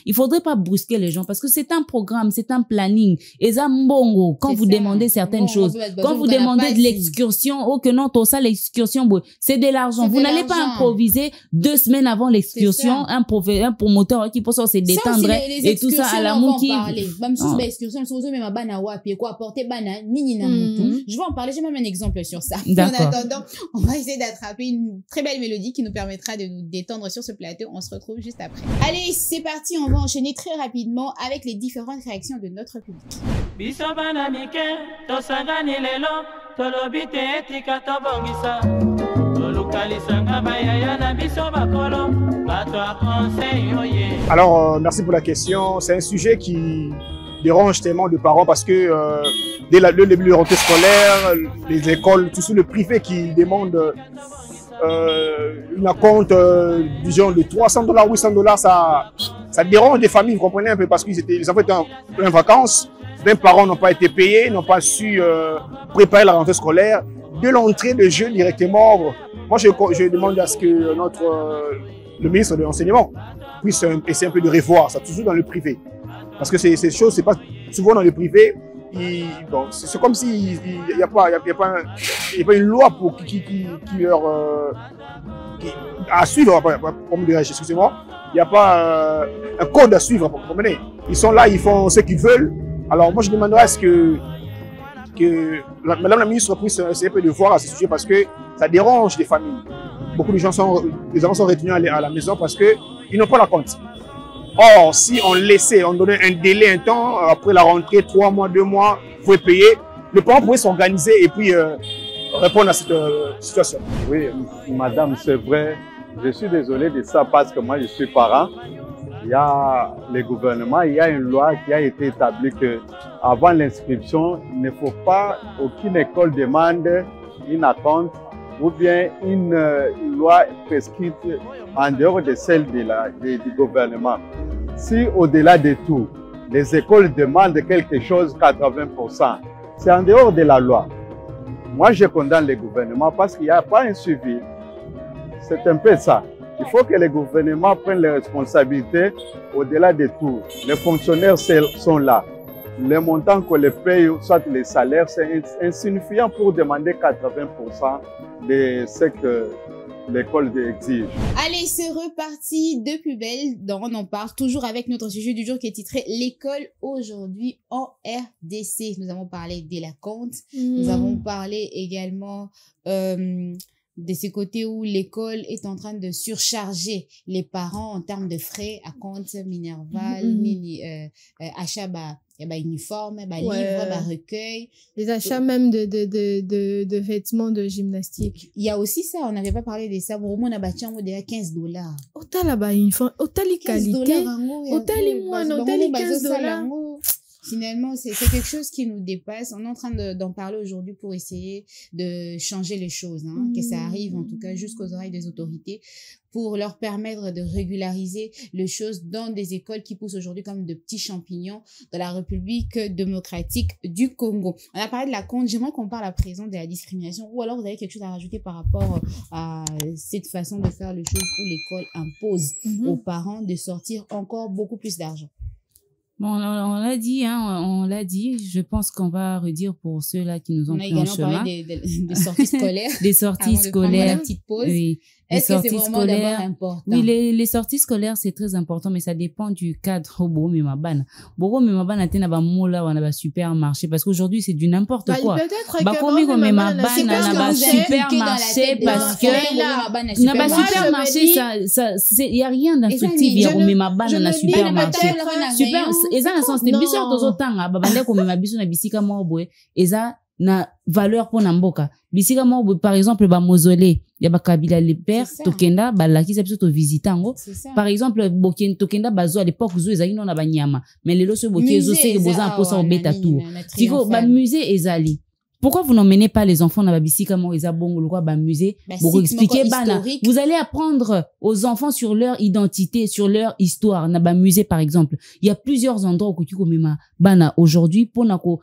S4: il faudrait pas brusquer les gens parce que c'est un programme, c'est un planning. Et ça, mbongo, quand vous demandez certaines choses, quand vous demandez de l'excursion, oh que non, tout ça, l'excursion, c'est de l'argent. Vous n'allez pas improviser 2 semaines avant l'excursion, un promoteur qui peut se détendre et tout ça à la mouki.
S3: Je vais en parler, j'ai même un exemple sur ça. En attendant, on va essayer d'attraper une très belle mélodie qui nous permettra de nous détendre sur ce plateau. On se retrouve juste après. Allez, c'est parti, on va enchaîner très rapidement avec les différentes réactions de notre public.
S7: Alors, merci pour la question. C'est un sujet qui dérange tellement de parents parce que dès le début de la rentrée scolaire, les écoles, tout le privé qui demande une compte disons de $300, $800, ça dérange les familles, vous comprenez un peu, parce que les enfants étaient en vacances, les parents n'ont pas été payés, n'ont pas su préparer la rentrée scolaire. De l'entrée de jeu directement, moi je demande à ce que le ministre de l'enseignement puisse essayer un peu de revoir ça, toujours dans le privé, parce que ces choses, c'est pas souvent dans le privé. Bon, c'est comme s'il n'y a pas une loi pour qui leur à suivre, excusez-moi, il n'y a pas un code à suivre pour mener. Ils sont là, ils font ce qu'ils veulent. Alors moi je demanderais à ce que Madame la ministre puisse essayer un peu de voir à ce sujet parce que ça dérange les familles. Beaucoup de gens les enfants sont retenus à la maison parce qu'ils n'ont pas la compte. Or, si on donnait un délai, un temps, après la rentrée, 3 mois, 2 mois, vous pouvez payer, le parent pourrait s'organiser et puis répondre à cette situation.
S8: Oui, madame, c'est vrai. Je suis désolé de ça parce que moi, je suis parent. il y a le gouvernement, il y a une loi qui a été établie que avant l'inscription, il ne faut pas aucune école demande une attente ou bien une loi prescrite en dehors de celle du gouvernement. Si au-delà de tout, les écoles demandent quelque chose 80%, c'est en dehors de la loi. Moi, je condamne le gouvernement parce qu'il n'y a pas un suivi. C'est un peu ça. Il faut que le gouvernement prenne les responsabilités au-delà de tout. Les fonctionnaires sont là. Les montants qu'on les paye, soit les salaires, c'est insignifiant pour demander 80% de ce que l'école exige.
S3: Allez, c'est reparti de plus belle. Donc, on en parle toujours avec notre sujet du jour qui est titré « L'école aujourd'hui en RDC ». Nous avons parlé de la compte. Nous avons parlé également de ce côté où l'école est en train de surcharger les parents en termes de frais à compte Minerval, achat uniforme, livre, recueil.
S5: Les achats même de vêtements de gymnastique.
S3: Il y a aussi ça, on n'avait pas parlé de ça. Bon, on a battu en mode $15.
S5: Autant là-bas, uniforme, autant les qualités, autant les moines, autant les $15.
S3: Finalement, c'est quelque chose qui nous dépasse. On est en train d'en parler aujourd'hui pour essayer de changer les choses, hein, que ça arrive en tout cas jusqu'aux oreilles des autorités pour leur permettre de régulariser les choses dans des écoles qui poussent aujourd'hui comme de petits champignons dans la République démocratique du Congo. On a parlé de la compte. J'aimerais qu'on parle à présent de la discrimination ou alors vous avez quelque chose à rajouter par rapport à cette façon de faire les choses où l'école impose aux parents de sortir encore beaucoup plus d'argent.
S4: Bon, on l'a dit, hein, on l'a dit. Je pense qu'on va redire pour ceux-là qui nous ont pris en chemin.
S3: On a également parlé des sorties scolaires.
S4: Des sorties scolaires.
S3: Une petite pause.
S4: Oui.
S3: Est-ce que c'est vraiment d'abord important?
S4: Oui, les sorties scolaires, c'est très important, mais ça dépend du cadre. Boro mimabana tena ba mola wana ba supermarché parce qu'aujourd'hui c'est du n'importe quoi. Ba komi ko mimabana na ba supermarché parce que na ba supermarché ça c'est il y a rien d'instructif ya ko mimabana na supermarché. Super eza na sens de biso tozotanga ba bande ko mimabiso na bisika mo boye eza na valeur pour namboka bisika mo par exemple ba mausolée ya ba kabila le père tokenda ba lakisa biso to visitango par exemple boken tokenda bazo à l'époque zo ezali non na banyama mais lelo so bokie zo c'est boza pour ça obeta tour tiko ba musée ezali. Pourquoi vous n'emmenez pas les enfants dans Babisika Moïsa Bongo, le quoi, musée, pour expliquer, vous allez apprendre aux enfants sur leur identité, sur leur histoire, na musée, par exemple. Il y a plusieurs endroits où tu comme bana aujourd'hui, pour nako,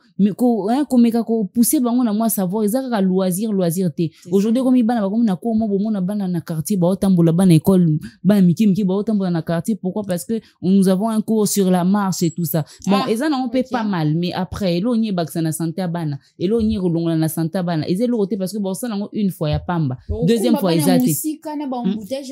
S4: pousser bango na moi savoir, ils ont loisir té. Aujourd'hui, comme bana, comme na ko, na bana na quartier, otambola bana école, miki, otambola na quartier. Pourquoi? Parce que nous avons un cours sur la marche et tout ça. Bon, ils en ont paie pas mal, mais après, elo nye baksana santé à bana, elo nye longa na santa bana ils le roté parce que bon ça une fois ya pamba deuxième fois ils até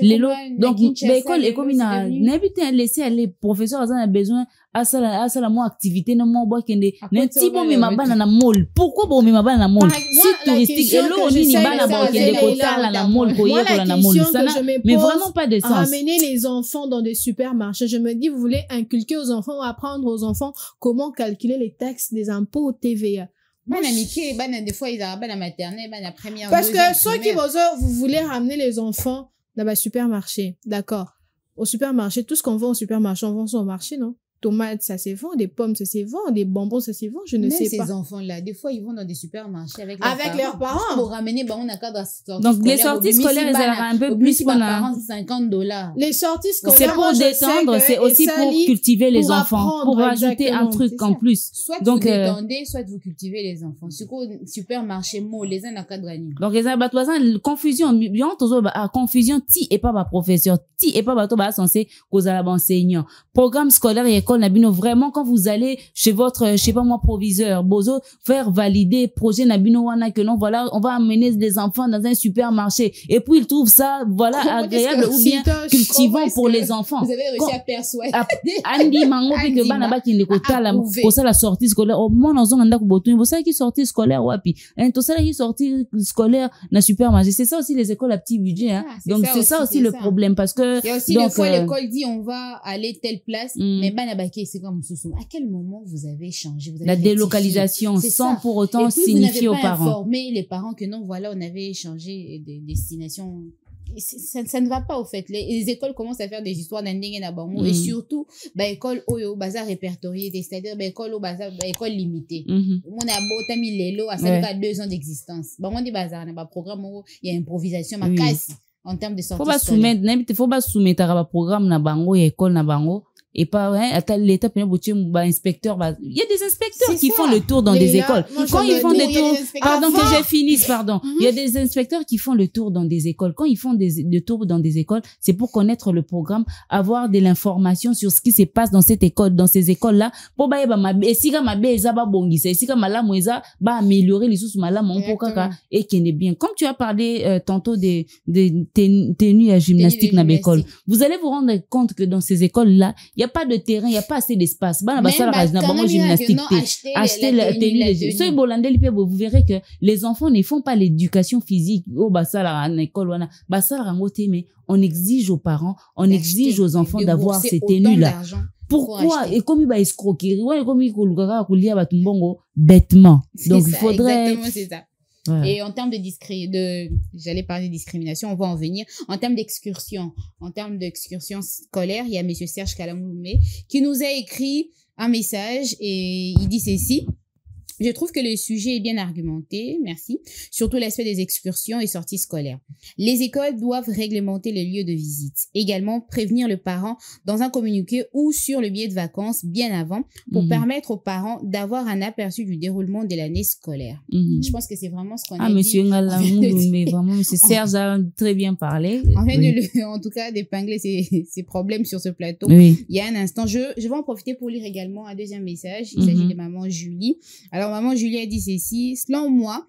S4: lelo donc l'école est comme na n'habite laisser les professeurs ont besoin à ça la mo activité na mo bois kende na ti bon mais mabana na mall pourquoi bon mais mabana na mall c'est touristique et lo ni bana ba kende ko tala na mall ko yekola na mall ça mais vraiment pas de sens.
S5: Ramener les enfants dans des supermarchés, je me dis vous voulez inculquer aux enfants ou apprendre aux enfants comment calculer les taxes des impôts au TVA.
S3: Des fois ils arrivent à la maternelle, à la première.
S5: Parce que ceux qui vous voulez ramener les enfants dans le supermarché, d'accord. Au supermarché, tout ce qu'on vend au supermarché, on vend ça au marché, non? Tomates, ça se vend, des pommes, ça se vend, des bonbons, ça se vend, je ne sais pas.
S3: Ces enfants-là, des fois, ils vont dans des supermarchés avec
S5: leurs parents.
S3: Pour ramener, on a cadre
S4: donc, les sorties scolaires, elles ont un peu plus qu'on a.
S3: $50.
S5: Les sorties scolaires.
S4: C'est pour détendre, c'est aussi pour cultiver les enfants, pour rajouter un truc en plus.
S3: Soit vous détendez, soit vous cultivez les enfants. Sur le supermarché, les uns à cadre.
S4: Donc, les abatoisans, confusion, bien, confusion, ti et pas professeur, ti et pas censé cause à l'enseignant. Programme scolaire et Nabino, vraiment, quand vous allez chez votre, je sais pas moi, proviseur, bozo, faire valider projet Nabino Wana, que non, voilà, on va amener des enfants dans un supermarché. Et puis, ils trouvent ça, voilà, agréable ou bien cultivant pour les enfants.
S3: Vous avez réussi à persuader.
S4: Andy Mango, puis que Banaba qui ne kota la, pour ça la sortie scolaire. Au moins, dans un endroit où vous savez qui sortie scolaire, wapi. Tout ça, qui sortie scolaire, na supermarché. C'est ça aussi les écoles à petit budget, hein. Donc, c'est ça aussi le problème parce que.
S3: Il y a aussi des fois, l'école dit, on va aller telle place, mais Banaba c'est comme Soussou. À quel moment vous avez changé, vous avez
S4: la délocalisation sans pour autant signifier aux parents.
S3: Informer les parents que non, voilà, on avait changé de destination ça ne va pas, au fait. Les écoles commencent à faire des histoires d'ending et nabango, et surtout, école oyo, bazar répertorié, c'est-à-dire, école au bazar, école limitée. On a beau, t'as mis les lots à 2 ans d'existence. On dit bazar, on a programme où il y a improvisation, ma casse, en termes de sortie scolaire.
S4: Faut pas soumettre à programme na bango, école na bango. Et pas, l'État, il y a des inspecteurs qui font le tour dans des écoles. Quand ils font des tours, pardon, que j'ai fini, pardon. Il y a des inspecteurs qui font le tour dans des écoles. Quand ils font le tour dans des écoles, c'est pour connaître le programme, avoir de l'information sur ce qui se passe dans cette école, dans ces écoles-là, pour améliorer les sources et qui est bien. Comme tu as parlé, tantôt des tenues à gymnastique dans l'école. Vous allez vous rendre compte que dans ces écoles-là, il y a pas de terrain, il y a pas assez d'espace. Gymnastique, acheter la tenue. Vous verrez que les enfants ne font pas l'éducation physique. Mais on exige aux parents, on exige aux enfants d'avoir ces tenues-là. Pourquoi? Et comme il va escroquer, bêtement. Donc il faudrait...
S3: Exactement, c'est ça. Ouais. Et en termes j'allais parler de discrimination, on va en venir. En termes d'excursion scolaire, il y a monsieur Serge Kalamouloumé qui nous a écrit un message et il dit ceci. Je trouve que le sujet est bien argumenté, merci, surtout l'aspect des excursions et sorties scolaires. Les écoles doivent réglementer les lieux de visite. Également, prévenir le parent dans un communiqué ou sur le billet de vacances bien avant pour permettre aux parents d'avoir un aperçu du déroulement de l'année scolaire. Je pense que c'est vraiment ce qu'on a dit.
S4: Monsieur Ngalamou, mais vraiment, monsieur Serge a très bien parlé.
S3: En tout cas, d'épingler ses problèmes sur ce plateau. Oui. Il y a un instant, je vais en profiter pour lire également un deuxième message. Il s'agit de maman Julie. Alors, maman Julie a dit ceci. Selon moi,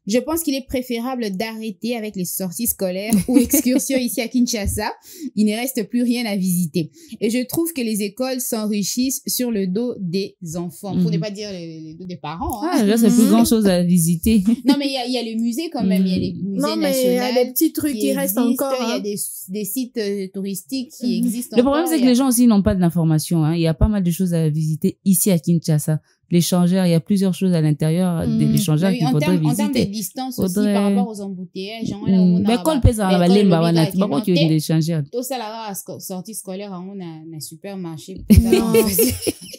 S3: je pense qu'il est préférable d'arrêter avec les sorties scolaires ou excursions ici à Kinshasa. Il ne reste plus rien à visiter. Et je trouve que les écoles s'enrichissent sur le dos des enfants. Pour ne pas dire le dos des parents. Hein.
S4: Là, c'est plus grand chose à visiter.
S3: Non, mais il y a les musées quand même. Il y a les musées nationaux. Non, mais il y a des
S5: petits trucs qui restent encore.
S3: Il y a des sites touristiques qui existent
S4: encore. Le problème, c'est que les gens aussi n'ont pas de l'information. Hein. Il y a pas mal de choses à visiter ici à Kinshasa. L'échangeur, il y a plusieurs choses à l'intérieur de l'échangeur qu'il faudrait visiter.
S3: En termes de distance aussi, par rapport aux embouteillages.
S4: L'école pèse à la limba, on a tu veux l'échangeur.
S3: Tout ça là, sortie scolaire, on a un supermarché.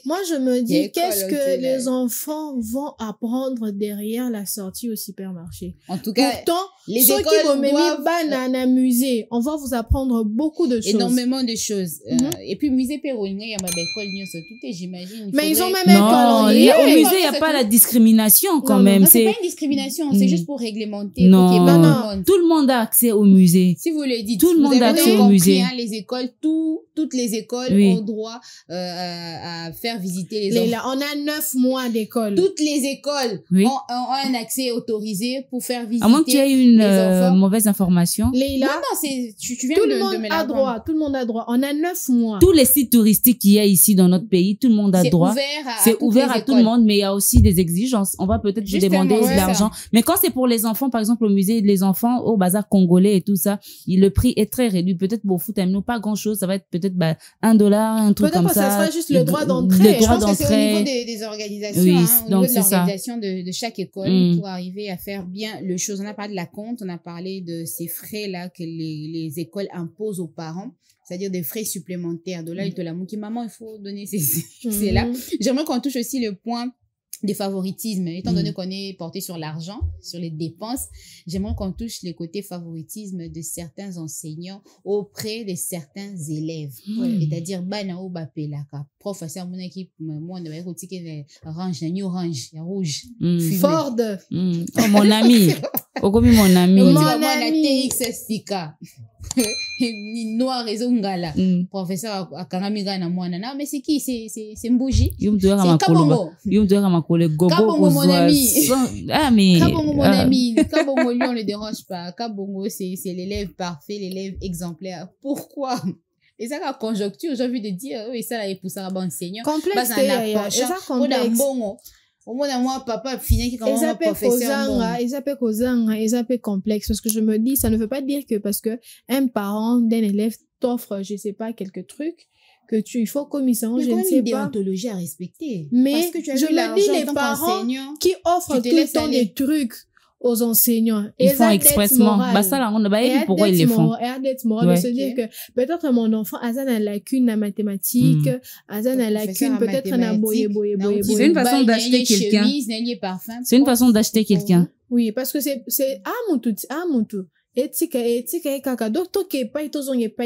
S5: Moi, je me dis, qu'est-ce que les enfants vont apprendre derrière la sortie au supermarché?
S3: En tout cas,
S5: pourtant, les ceux qui vont mettre banane à musée, on va vous apprendre beaucoup de choses.
S3: Énormément de choses. Et puis, musée Péroline, il y a ma école, tout est, j'imagine.
S5: Mais ils ont même école.
S4: Au musée, il n'y a pas la discrimination quand même.
S3: C'est pas une discrimination, c'est juste pour réglementer.
S4: Non, tout le monde a accès au musée.
S3: Si vous le dites,
S4: tout le monde a accès au musée.
S3: Les écoles, toutes les écoles ont droit à faire visiter les enfants.
S5: On a 9 mois d'école.
S3: Toutes les écoles ont un accès autorisé pour faire visiter les enfants.
S4: À moins que tu aies une mauvaise information.
S3: Non, tu viens
S5: tout le monde a droit. Tout le monde a droit. On a 9 mois.
S4: Tous les sites touristiques qu'il y a ici dans notre pays, tout le monde a droit. C'est ouvert à tout le monde, mais il y a aussi des exigences. On va peut-être demander de l'argent. Mais quand c'est pour les enfants, par exemple, au musée, les enfants au bazar congolais et tout ça, le prix est très réduit. Peut-être pour foot, pas grand chose. Ça va être peut-être $1, un truc comme ça.
S5: Peut-être que ça sera juste le droit d'entrée.
S3: Je pense que c'est au niveau des organisations, au niveau de l'organisation de chaque école pour arriver à faire bien le chose. On a parlé de la compte, on a parlé de ces frais-là que les écoles imposent aux parents. C'est-à-dire des frais supplémentaires. De là, il te l'a dit, maman, il faut donner c'est là. J'aimerais qu'on touche aussi le point des favoritismes. Étant donné qu'on est porté sur l'argent, sur les dépenses, j'aimerais qu'on touche les côtés favoritisme de certains enseignants auprès de certains élèves. C'est-à-dire, banao bapelaka. Professeur, mon équipe, moi, on avait retiré orange, new orange, rouge.
S5: Ford.
S4: Oh, mon ami. Mon ami.
S3: Mon ami. TXSika. Ni noir et zongala. Professeur akangamiga na mwana. Non, mais c'est qui? C'est Mbouji. C'est Kabongo. Kabongo, mon ami. Kabongo, mon ami. Kabongo, lui, on ne le dérange pas. Kabongo, c'est l'élève parfait, l'élève exemplaire. Pourquoi? Et ça, la conjoncture, j'ai envie de dire, oui, ça, là, pour ça, enseignant.
S5: Complexe,
S3: au moins, moi, papa, fini qui commence à professeur.
S5: Ils appellent complexe. Parce que je me dis, ça ne veut pas dire que parce que un parent d'un élève t'offre, je sais pas, quelques trucs, que il faut commission, je ne sais pas.
S3: Il y a une déontologie à respecter.
S5: Mais, je me dis, les parents qui offrent tout le temps des trucs aux enseignants.
S4: Ils font expressement. Bah, ça, là, on a pas pourquoi ils le font.
S5: Et d'être moral, de se dire que peut-être mon enfant a une lacune en mathématiques, a une lacune peut-être en boye.
S4: C'est une façon d'acheter quelqu'un. C'est une façon d'acheter quelqu'un.
S5: Oui, parce que c'est, mon tout. Éthique, caca. Donc, tout qui est pas,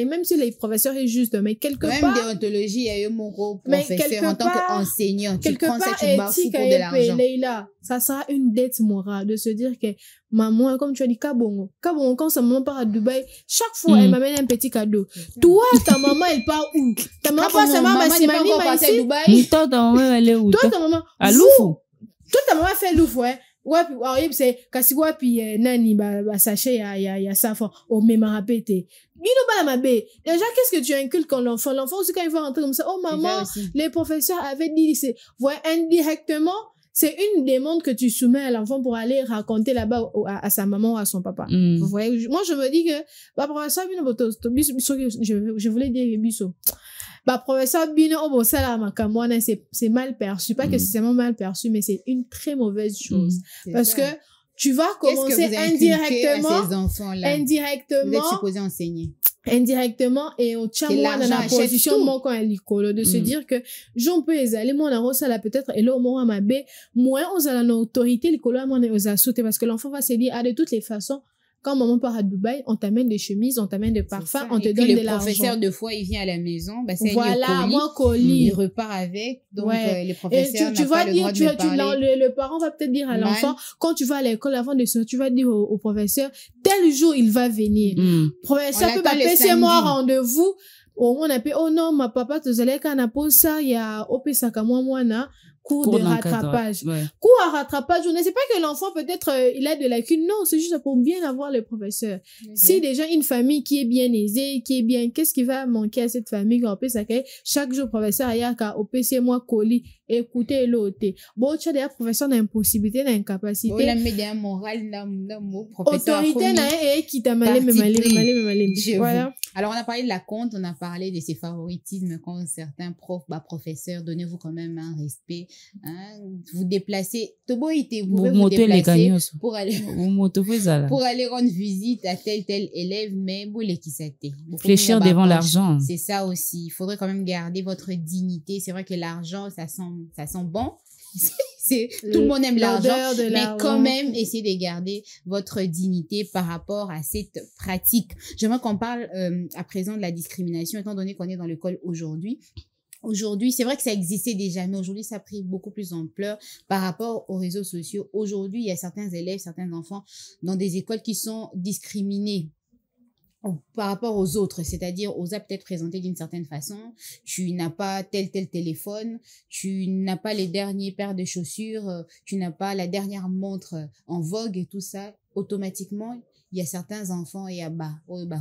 S5: même si les professeurs est juste, mais quelque part.
S3: Même déontologie, il y a eu mon gros professeur en tant qu'enseignant. Tu prends ça, tu bafoues pour de l'argent.
S5: Ça sera une dette morale de se dire que maman, comme tu as dit, Kabongo, quand sa maman part à Dubaï, chaque fois, elle m'amène un petit cadeau. Toi, ta maman, elle part où? Ta maman passe à maman, c'est maman, à Dubaï.
S4: Toi, ta maman, elle est où?
S5: Toi, ta maman.
S4: À Loufou.
S5: Toi, ta maman fait Loufou, hein. Ouais, puis c'est kasi wa puis nani ba sachet ya ça fort au même répéter bino ba ma bé déjà qu'est-ce que tu inculques en l'enfant aussi quand il va rentrer comme ça, oh maman les professeurs avaient dit, c'est voilà, indirectement c'est une demande que tu soumets à l'enfant pour aller raconter là-bas à sa maman ou à son papa. Vous voyez, moi je me dis que bah professeur je voulais dire biso. Bah, professeur Bino, c'est mal perçu. Pas que c'est vraiment mal perçu, mais c'est une très mauvaise chose. Parce que tu vas commencer indirectement.
S3: Vous êtes supposé enseigner.
S5: Indirectement, et on tient moi dans la position, moi, quand elle est de se dire que, j'en peux aller, moi, on a ça là, peut-être, et là, au moins, ma bé, moi, on a l'autorité, l'école, moi, on a sauté, parce que l'enfant va se dire, ah, de toutes les façons, quand maman part à Dubaï, on t'amène des chemises, on t'amène des parfums, on te donne de l'argent.
S3: Le professeur, de fois, il vient à la maison, bah, c'est
S5: voilà, moi, colis.
S3: Il repart avec, donc, les professeurs
S5: tu vas dire, le parent va peut-être dire à l'enfant, quand tu vas à l'école avant de sortir, tu vas dire au professeur, tel jour, il va venir. Professeur peut m'appeler, c'est moi, rendez-vous. On appelle, oh non, ma papa, tu allais quand on a posé ça, il y a Opesaka, moi, cours de rattrapage. Cours à rattrapage, on ne sait pas que l'enfant peut-être il a de lacunes. Non, c'est juste pour bien avoir le professeur. Si déjà une famille qui est bien aisée, qui est bien, qu'est-ce qui va manquer à cette famille quand on peut s'accueillir chaque jour professeur ayaka au PC moi colis écouter l'autre. Bon, tu as déjà professeur d'impossibilité, d'incapacité.
S3: La média morale professeur
S5: autorité na qui t'a malé. Voilà.
S3: Alors on a parlé de la compte, on a parlé de ces favoritismes quand certains professeurs, donnez-vous quand même un respect. Hein, vous déplacez, vous vous déplacer pour aller rendre visite à tel élève, mais vous les qui
S4: fléchir devant l'argent.
S3: C'est ça aussi. Il faudrait quand même garder votre dignité. C'est vrai que l'argent, ça sent bon. Tout le monde aime l'argent, mais quand même, essayez de garder votre dignité par rapport à cette pratique. J'aimerais qu'on parle à présent de la discrimination, étant donné qu'on est dans l'école aujourd'hui. Aujourd'hui, c'est vrai que ça existait déjà, mais aujourd'hui, ça a pris beaucoup plus d'ampleur par rapport aux réseaux sociaux. Aujourd'hui, il y a certains élèves, certains enfants dans des écoles qui sont discriminés par rapport aux autres, c'est-à-dire on a peut-être présenté d'une certaine façon, tu n'as pas tel téléphone, tu n'as pas les dernières paires de chaussures, tu n'as pas la dernière montre en vogue et tout ça, automatiquement, il y a certains enfants et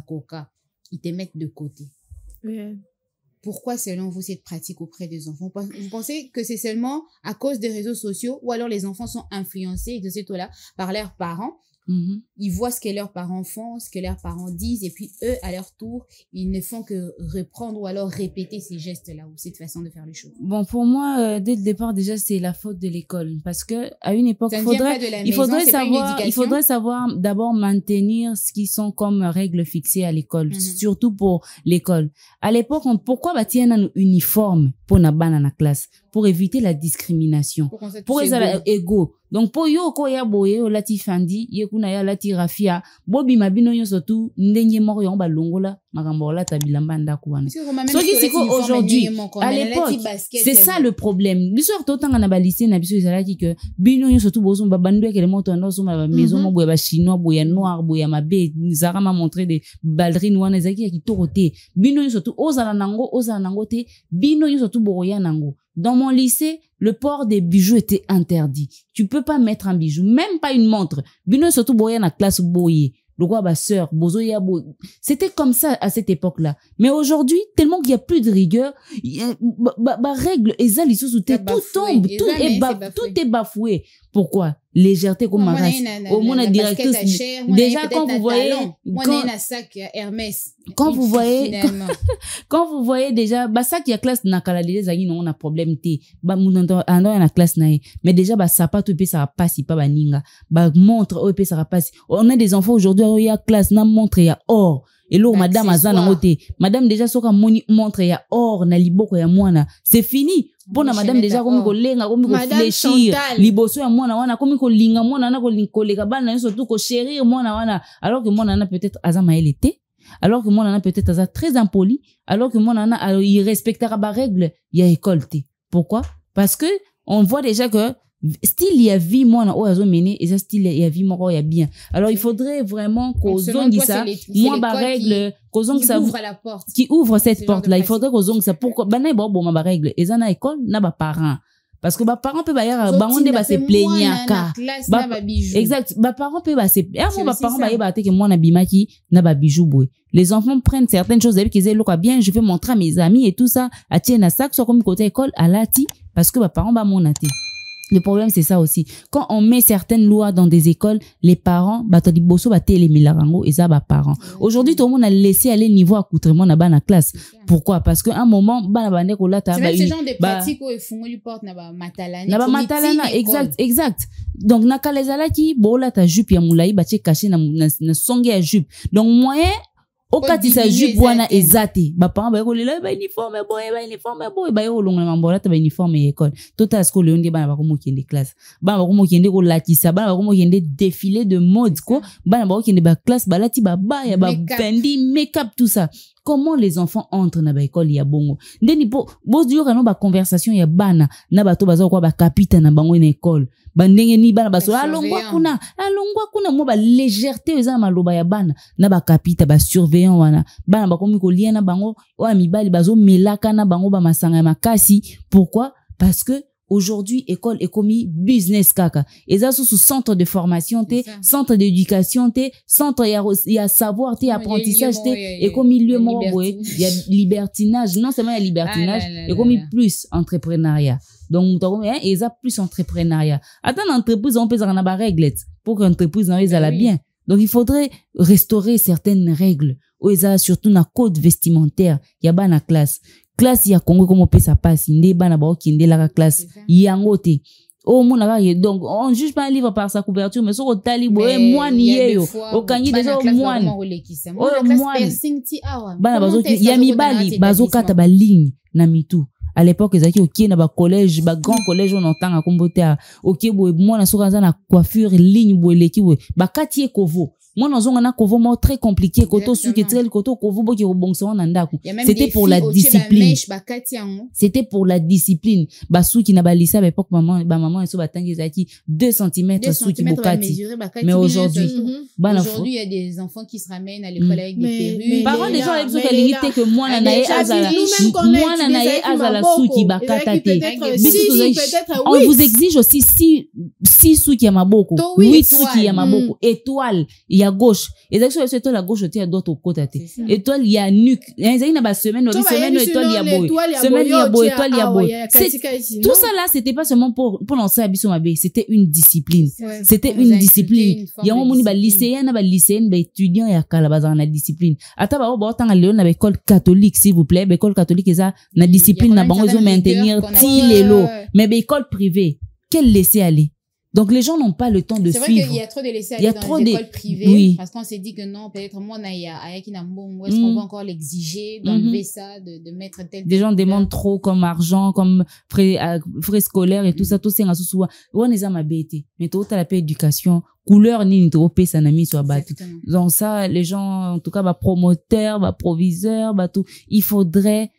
S3: coca, ils te mettent de côté.
S5: Yeah.
S3: Pourquoi, selon vous, cette pratique auprès des enfants? Vous pensez que c'est seulement à cause des réseaux sociaux ou alors les enfants sont influencés de ces taux-là par leurs parents? Ils voient ce que leurs parents font, ce que leurs parents disent, et puis eux, à leur tour, ils ne font que reprendre ou alors répéter ces gestes-là ou cette façon de faire les choses.
S4: Bon, pour moi, dès le départ, déjà, c'est la faute de l'école. Parce que, à une époque, il faudrait savoir d'abord maintenir ce qui sont comme règles fixées à l'école, surtout pour l'école. À l'époque, pourquoi bâtir un uniforme pour na bana na classe? Pour éviter la discrimination. Pour les égaux. Donc, pour yo, ko ya boye, o lati fandi, ye kuna ya lati rafia, bobi mabino yo sotu, ndenye moro yon balongola, makambola tabilamba ndakuwana. So, c'est qu'aujourd'hui, à l'époque, c'est ça le problème. L'histoire totanga na balissé, na biso, izalaki que, bino yo sotu bozo, babandoué que les motos en osso, ma maison, mo boya chinois, boya noir, boya mabe, Zara m'a montré des ballerines wana, zaki ki torote. Bino yo sotu, ozala nango te, bino yo sotu boroya nango. Dans mon lycée, le port des bijoux était interdit. Tu peux pas mettre un bijou, même pas une montre. Bino surtout boye na classe boye. Le roi ba sœur, bozo ya boye. C'était comme ça à cette époque-là. Mais aujourd'hui, tellement qu'il y a plus de rigueur, règle ezali sous tout tombe, tout est bafoué. Pourquoi? légèreté comme ma race. Au moins, directrice. Déjà, quand vous voyez, quand vous voyez, quand vous voyez déjà, bah, ça qui a classe na kala les amis, non, on a problème té. Bah, mon ando na classe nae. Mais déjà, bah, ça pas tout ça va passer, pas bah, ninga. Bah, montre, ça va passer. On a des enfants aujourd'hui, il y a classe, na montre, il y a or. Et là, madame azana ngote. Madame déjà, soka montre, il y a or, na liboko ya mwana. C'est fini. Bon, madame déjà, comme ko lenga, comme ko fléchir. Liboso ya mwana wana, comme ko linga mwana na ko linkoleka bana, surtout ko chérir mwana wana. Alors que mwana na peut-être azama elle était. Alors que mwana na peut-être azama très impoli. Alors que mwana na, il respectera ba règle, il y a école té. Pourquoi? Parce que, on voit déjà que, style il y a vie moi na oyazo mené et ça style il y a vie moi il y a bien alors il faudrait vraiment qu'aux zongi ça moi ba règle qu'aux zongi ça qui ouvre cette porte là il faudrait qu'aux zongi ça pourquoi bana bon ma règle et ça na école na ba parents parce que ba parents peut ba yara ba on ba se plaigner ka exact ba parents peut ba se moi ba parents ba yeba te que moi na bimaki na ba bijou boy les enfants prennent certaines choses avec qu'ils aient loka bien je vais montrer à mes amis et tout ça à tienne à ça que soit comme côté école à lati parce que ba parents ba monaté. Le problème, c'est ça aussi. Quand on met certaines lois dans des écoles, les parents, les bosso, les milarango, et ça, parents. Aujourd'hui, tout le monde a laissé aller niveau accoutrement dans la classe. Pourquoi? Parce qu'à un moment,
S3: c'est même ce genre de pratiques où ils font du porte, matalana.
S4: Exact. Donc, nakalezala ki, bola ta jupe ya moulaï, caché na songe ya jupe. Donc, moyen, okati sa jupe wana ezate ba parents ba ko lela ba uniforme boy ba yo longa mambola ta ba uniforme école total ce que le onde ba ko mokende classe ba ko mokende ko latisa ba ko mokende défilé de mode ko ba ko kende ba classe ba lati ba ya ba pendi make-up tout ça. Comment les enfants entrent na ba école ya bongo ndeni bo dio kana ba conversation ya bana na bato baza ko ba kapita na bango na école bandenge ni bana baso alongwa kuna mo ba légèreté eza maloba ya bana na ba kapita ba surveillant wana bana ba komi ko lien na bango wa mibali bazo melaka na bango ba masanga ya makasi. Pourquoi? Parce que aujourd'hui école est commis business kaka eza sous centre de formation té centre d'éducation té centre ya savoir té apprentissage té et comme milieu mo boy il y a libertinage non seulement il y a libertinage et comme plus entrepreneuriat. Donc, ils ont plus entrepreneuriat. Attends, l'entreprise, on peut faire une règle pour que l'entreprise aille bien. Donc, il faudrait restaurer certaines règles. Où ils ont surtout un code vestimentaire. Il y a une classe. Classe, il y a Congo, comment on peut ça passe. Il y a une classe. Il y a un côté. Oh, mon avis, donc, on juge pas un livre par sa couverture, mais sur le talibo, moi, ni yo. Au kanyi, déjà, au moine. Oh, moine. Il y a mi bali, bazo kata ba ligne, na mitou. À l'époque, ils avaient ok, na ba collège, ba grand collège, on entend à comboter ok, boy, moi, na soka na coiffure, ligne, boy, leki, boy, ba katie kovo. Moi, dans un kovo, moi, très compliqué, koto, suketrel, koto, kovo, boy, qui rebonson, nandaku. C'était pour la discipline. C'était pour la discipline. Ba sou qui n'a ba lissa, à l'époque, maman, elle se battant, ils avaient 2 cm sous qui bokati. Mais aujourd'hui,
S3: il y a des enfants qui se ramènent à l'école avec des perruques.
S4: Parents, des gens, ils ont limité que moi, nanae, azala, moi, nanae, azala, sou qui bakatate. On vous exige aussi 6 sous qui a maboko, 8 sous qui a maboko, étoile, il y a gauche. Et d'ailleurs, c'est étoile à gauche, il y a d'autres côtés. Étoile, il y a nuque. Il y a une semaine, étoile, il y a boy. Semaine, il y a boy, étoile, il y a boy. Tout ça là, c'était pas seulement pour lancer Abisso Mabé, c'était une discipline. C'était une discipline. Il y a un moment, lycéen, étudiant, il y a calabazan, la discipline. Attends, bah, autant aller à l'école catholique, s'il vous plaît. L'école catholique, c'est ça, la discipline, n'a pas besoin de maintenir les lots. Mais l'école privée, quel laisser aller? Donc, les gens n'ont pas le temps de suivre.
S3: C'est vrai qu'il y a trop de laisser aller dans les écoles privées. Parce qu'on s'est dit que non, peut-être moi, est-ce qu'on va encore l'exiger d'enlever ça, de mettre tel.
S4: Des gens demandent trop comme argent, comme frais scolaires et tout ça, tout ça, souvent. On est à ma bête. Mais tout à la paix éducation, couleur, ni trop paix, ça n'a mis sur battu. Donc ça, les gens, en tout cas, promoteurs, proviseurs, tout. Il faudrait,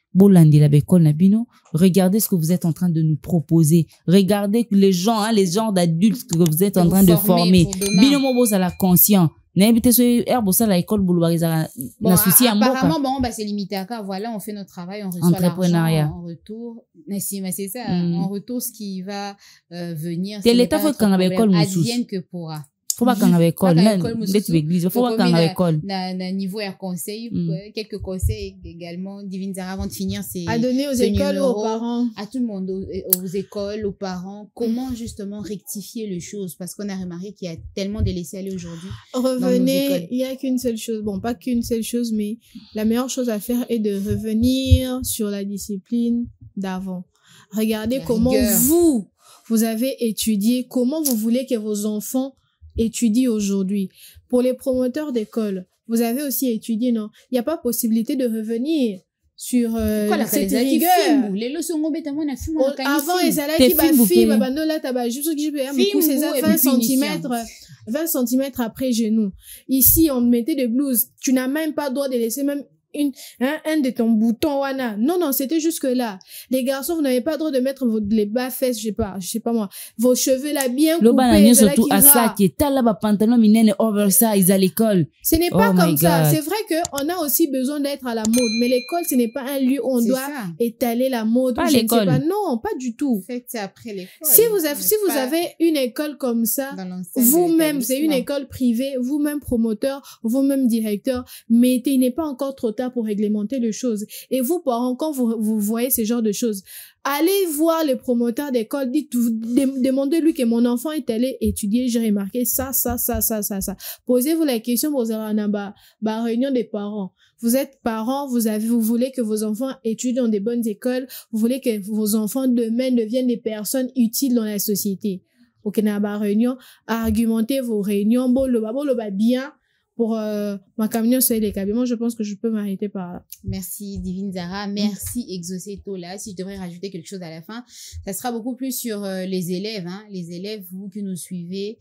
S4: regardez ce que vous êtes en train de nous proposer. Regardez les gens, les genres d'adultes que vous êtes en train de former. Binomo boss à la conscient. N'invitez ce herbe ça la école boulevardisa.
S3: Apparemment, on va se limiter à ça. Voilà, on fait notre travail, on reçoit l'argent en retour. Mais c'est ça. En retour, ce qui va venir.
S4: C'est l'État faut qu'on avait école
S3: advienne que pourra.
S4: faut pas qu'on avec école d'être l'église faut pas qu'on avec école
S3: na niveau à conseil quelques conseils également Divine Zara avant de finir c'est
S5: à donner aux écoles aux parents
S3: à tout le monde aux écoles aux parents comment justement rectifier les choses parce qu'on a remarqué qu'il y a tellement de laisser aller aujourd'hui.
S5: Revenez, il y a qu'une seule chose, bon pas qu'une seule chose mais la meilleure chose à faire est de revenir sur la discipline d'avant. Regardez comment vous avez étudié, comment vous voulez que vos enfants étudient aujourd'hui. Pour les promoteurs d'école, vous avez aussi étudié, non? Il n'y a pas possibilité de revenir sur cette rigueur. Avant, les salaires qui va 20 cm après genou. Ici, on mettait des blouses. Tu n'as même pas le droit de laisser même un de ton bouton wana. Non, c'était jusque là. Les garçons, vous n'avez pas le droit de mettre les bas fesses, je sais pas moi. Vos cheveux là bien coupés.
S4: Surtout à ça qui est là bas pantalon minene oversize à l'école.
S5: Ce n'est pas comme ça. C'est vrai que on a aussi besoin d'être à la mode, mais l'école ce n'est pas un lieu où on doit étaler la mode.
S4: Pas l'école.
S5: Non, pas du tout.
S3: C'est après l'école.
S5: Si vous avez une école comme ça, vous-même, c'est une école privée, vous-même promoteur, vous-même directeur, mais il n'est pas encore trop tard pour réglementer les choses. Et vous, parents, quand vous voyez ce genre de choses, allez voir le promoteur d'école, demandez-lui que mon enfant est allé étudier, j'ai remarqué ça. Posez-vous la question, vous avez une réunion des parents. Vous êtes parents, vous voulez que vos enfants étudient dans des bonnes écoles, vous voulez que vos enfants demain deviennent des personnes utiles dans la société. Ok, na réunion, argumentez vos réunions, bien, pour ma camion sur les cabinets. Moi, je pense que je peux m'arrêter par là.
S3: Merci Divine Zara, merci Exoceto là. Si je devrais rajouter quelque chose à la fin, ça sera beaucoup plus sur les élèves. Les élèves, vous qui nous suivez,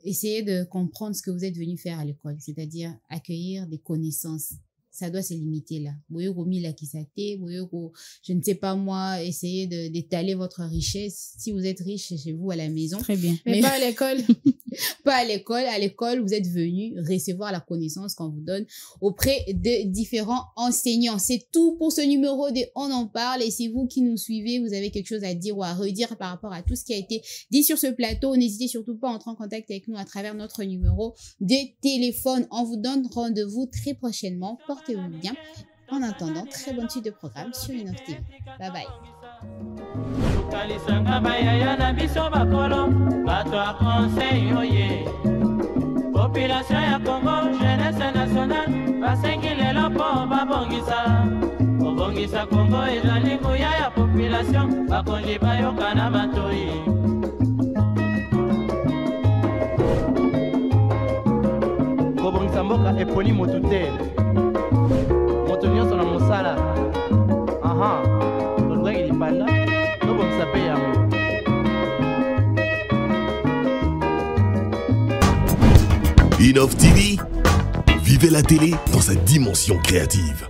S3: essayez de comprendre ce que vous êtes venus faire à l'école, c'est-à-dire accueillir des connaissances. Ça doit se limiter là. Je ne sais pas moi, essayez d'étaler votre richesse. Si vous êtes riche chez vous à la maison.
S4: Très bien.
S5: Mais pas à l'école.
S3: Pas à l'école. À l'école, vous êtes venus recevoir la connaissance qu'on vous donne auprès de différents enseignants. C'est tout pour ce numéro de On en parle. Et si vous qui nous suivez, vous avez quelque chose à dire ou à redire par rapport à tout ce qui a été dit sur ce plateau, n'hésitez surtout pas à entrer en contact avec nous à travers notre numéro de téléphone. On vous donne rendez-vous très prochainement. Portez-vous bien. En attendant, très bonne suite de programme sur Innov TV. Bye bye.
S1: Population ya Congo, jeunesse nationale, basengi lelo po babongisa. Obongisa Congo ezali nguya ya population, bakonzi bayoka na matoi.
S2: kobongisa mboka eponi motu te moto nyonso na mosala tolukaki lipanda tobongisa mpe yango.
S9: Innov TV, vivez la télé dans sa dimension créative.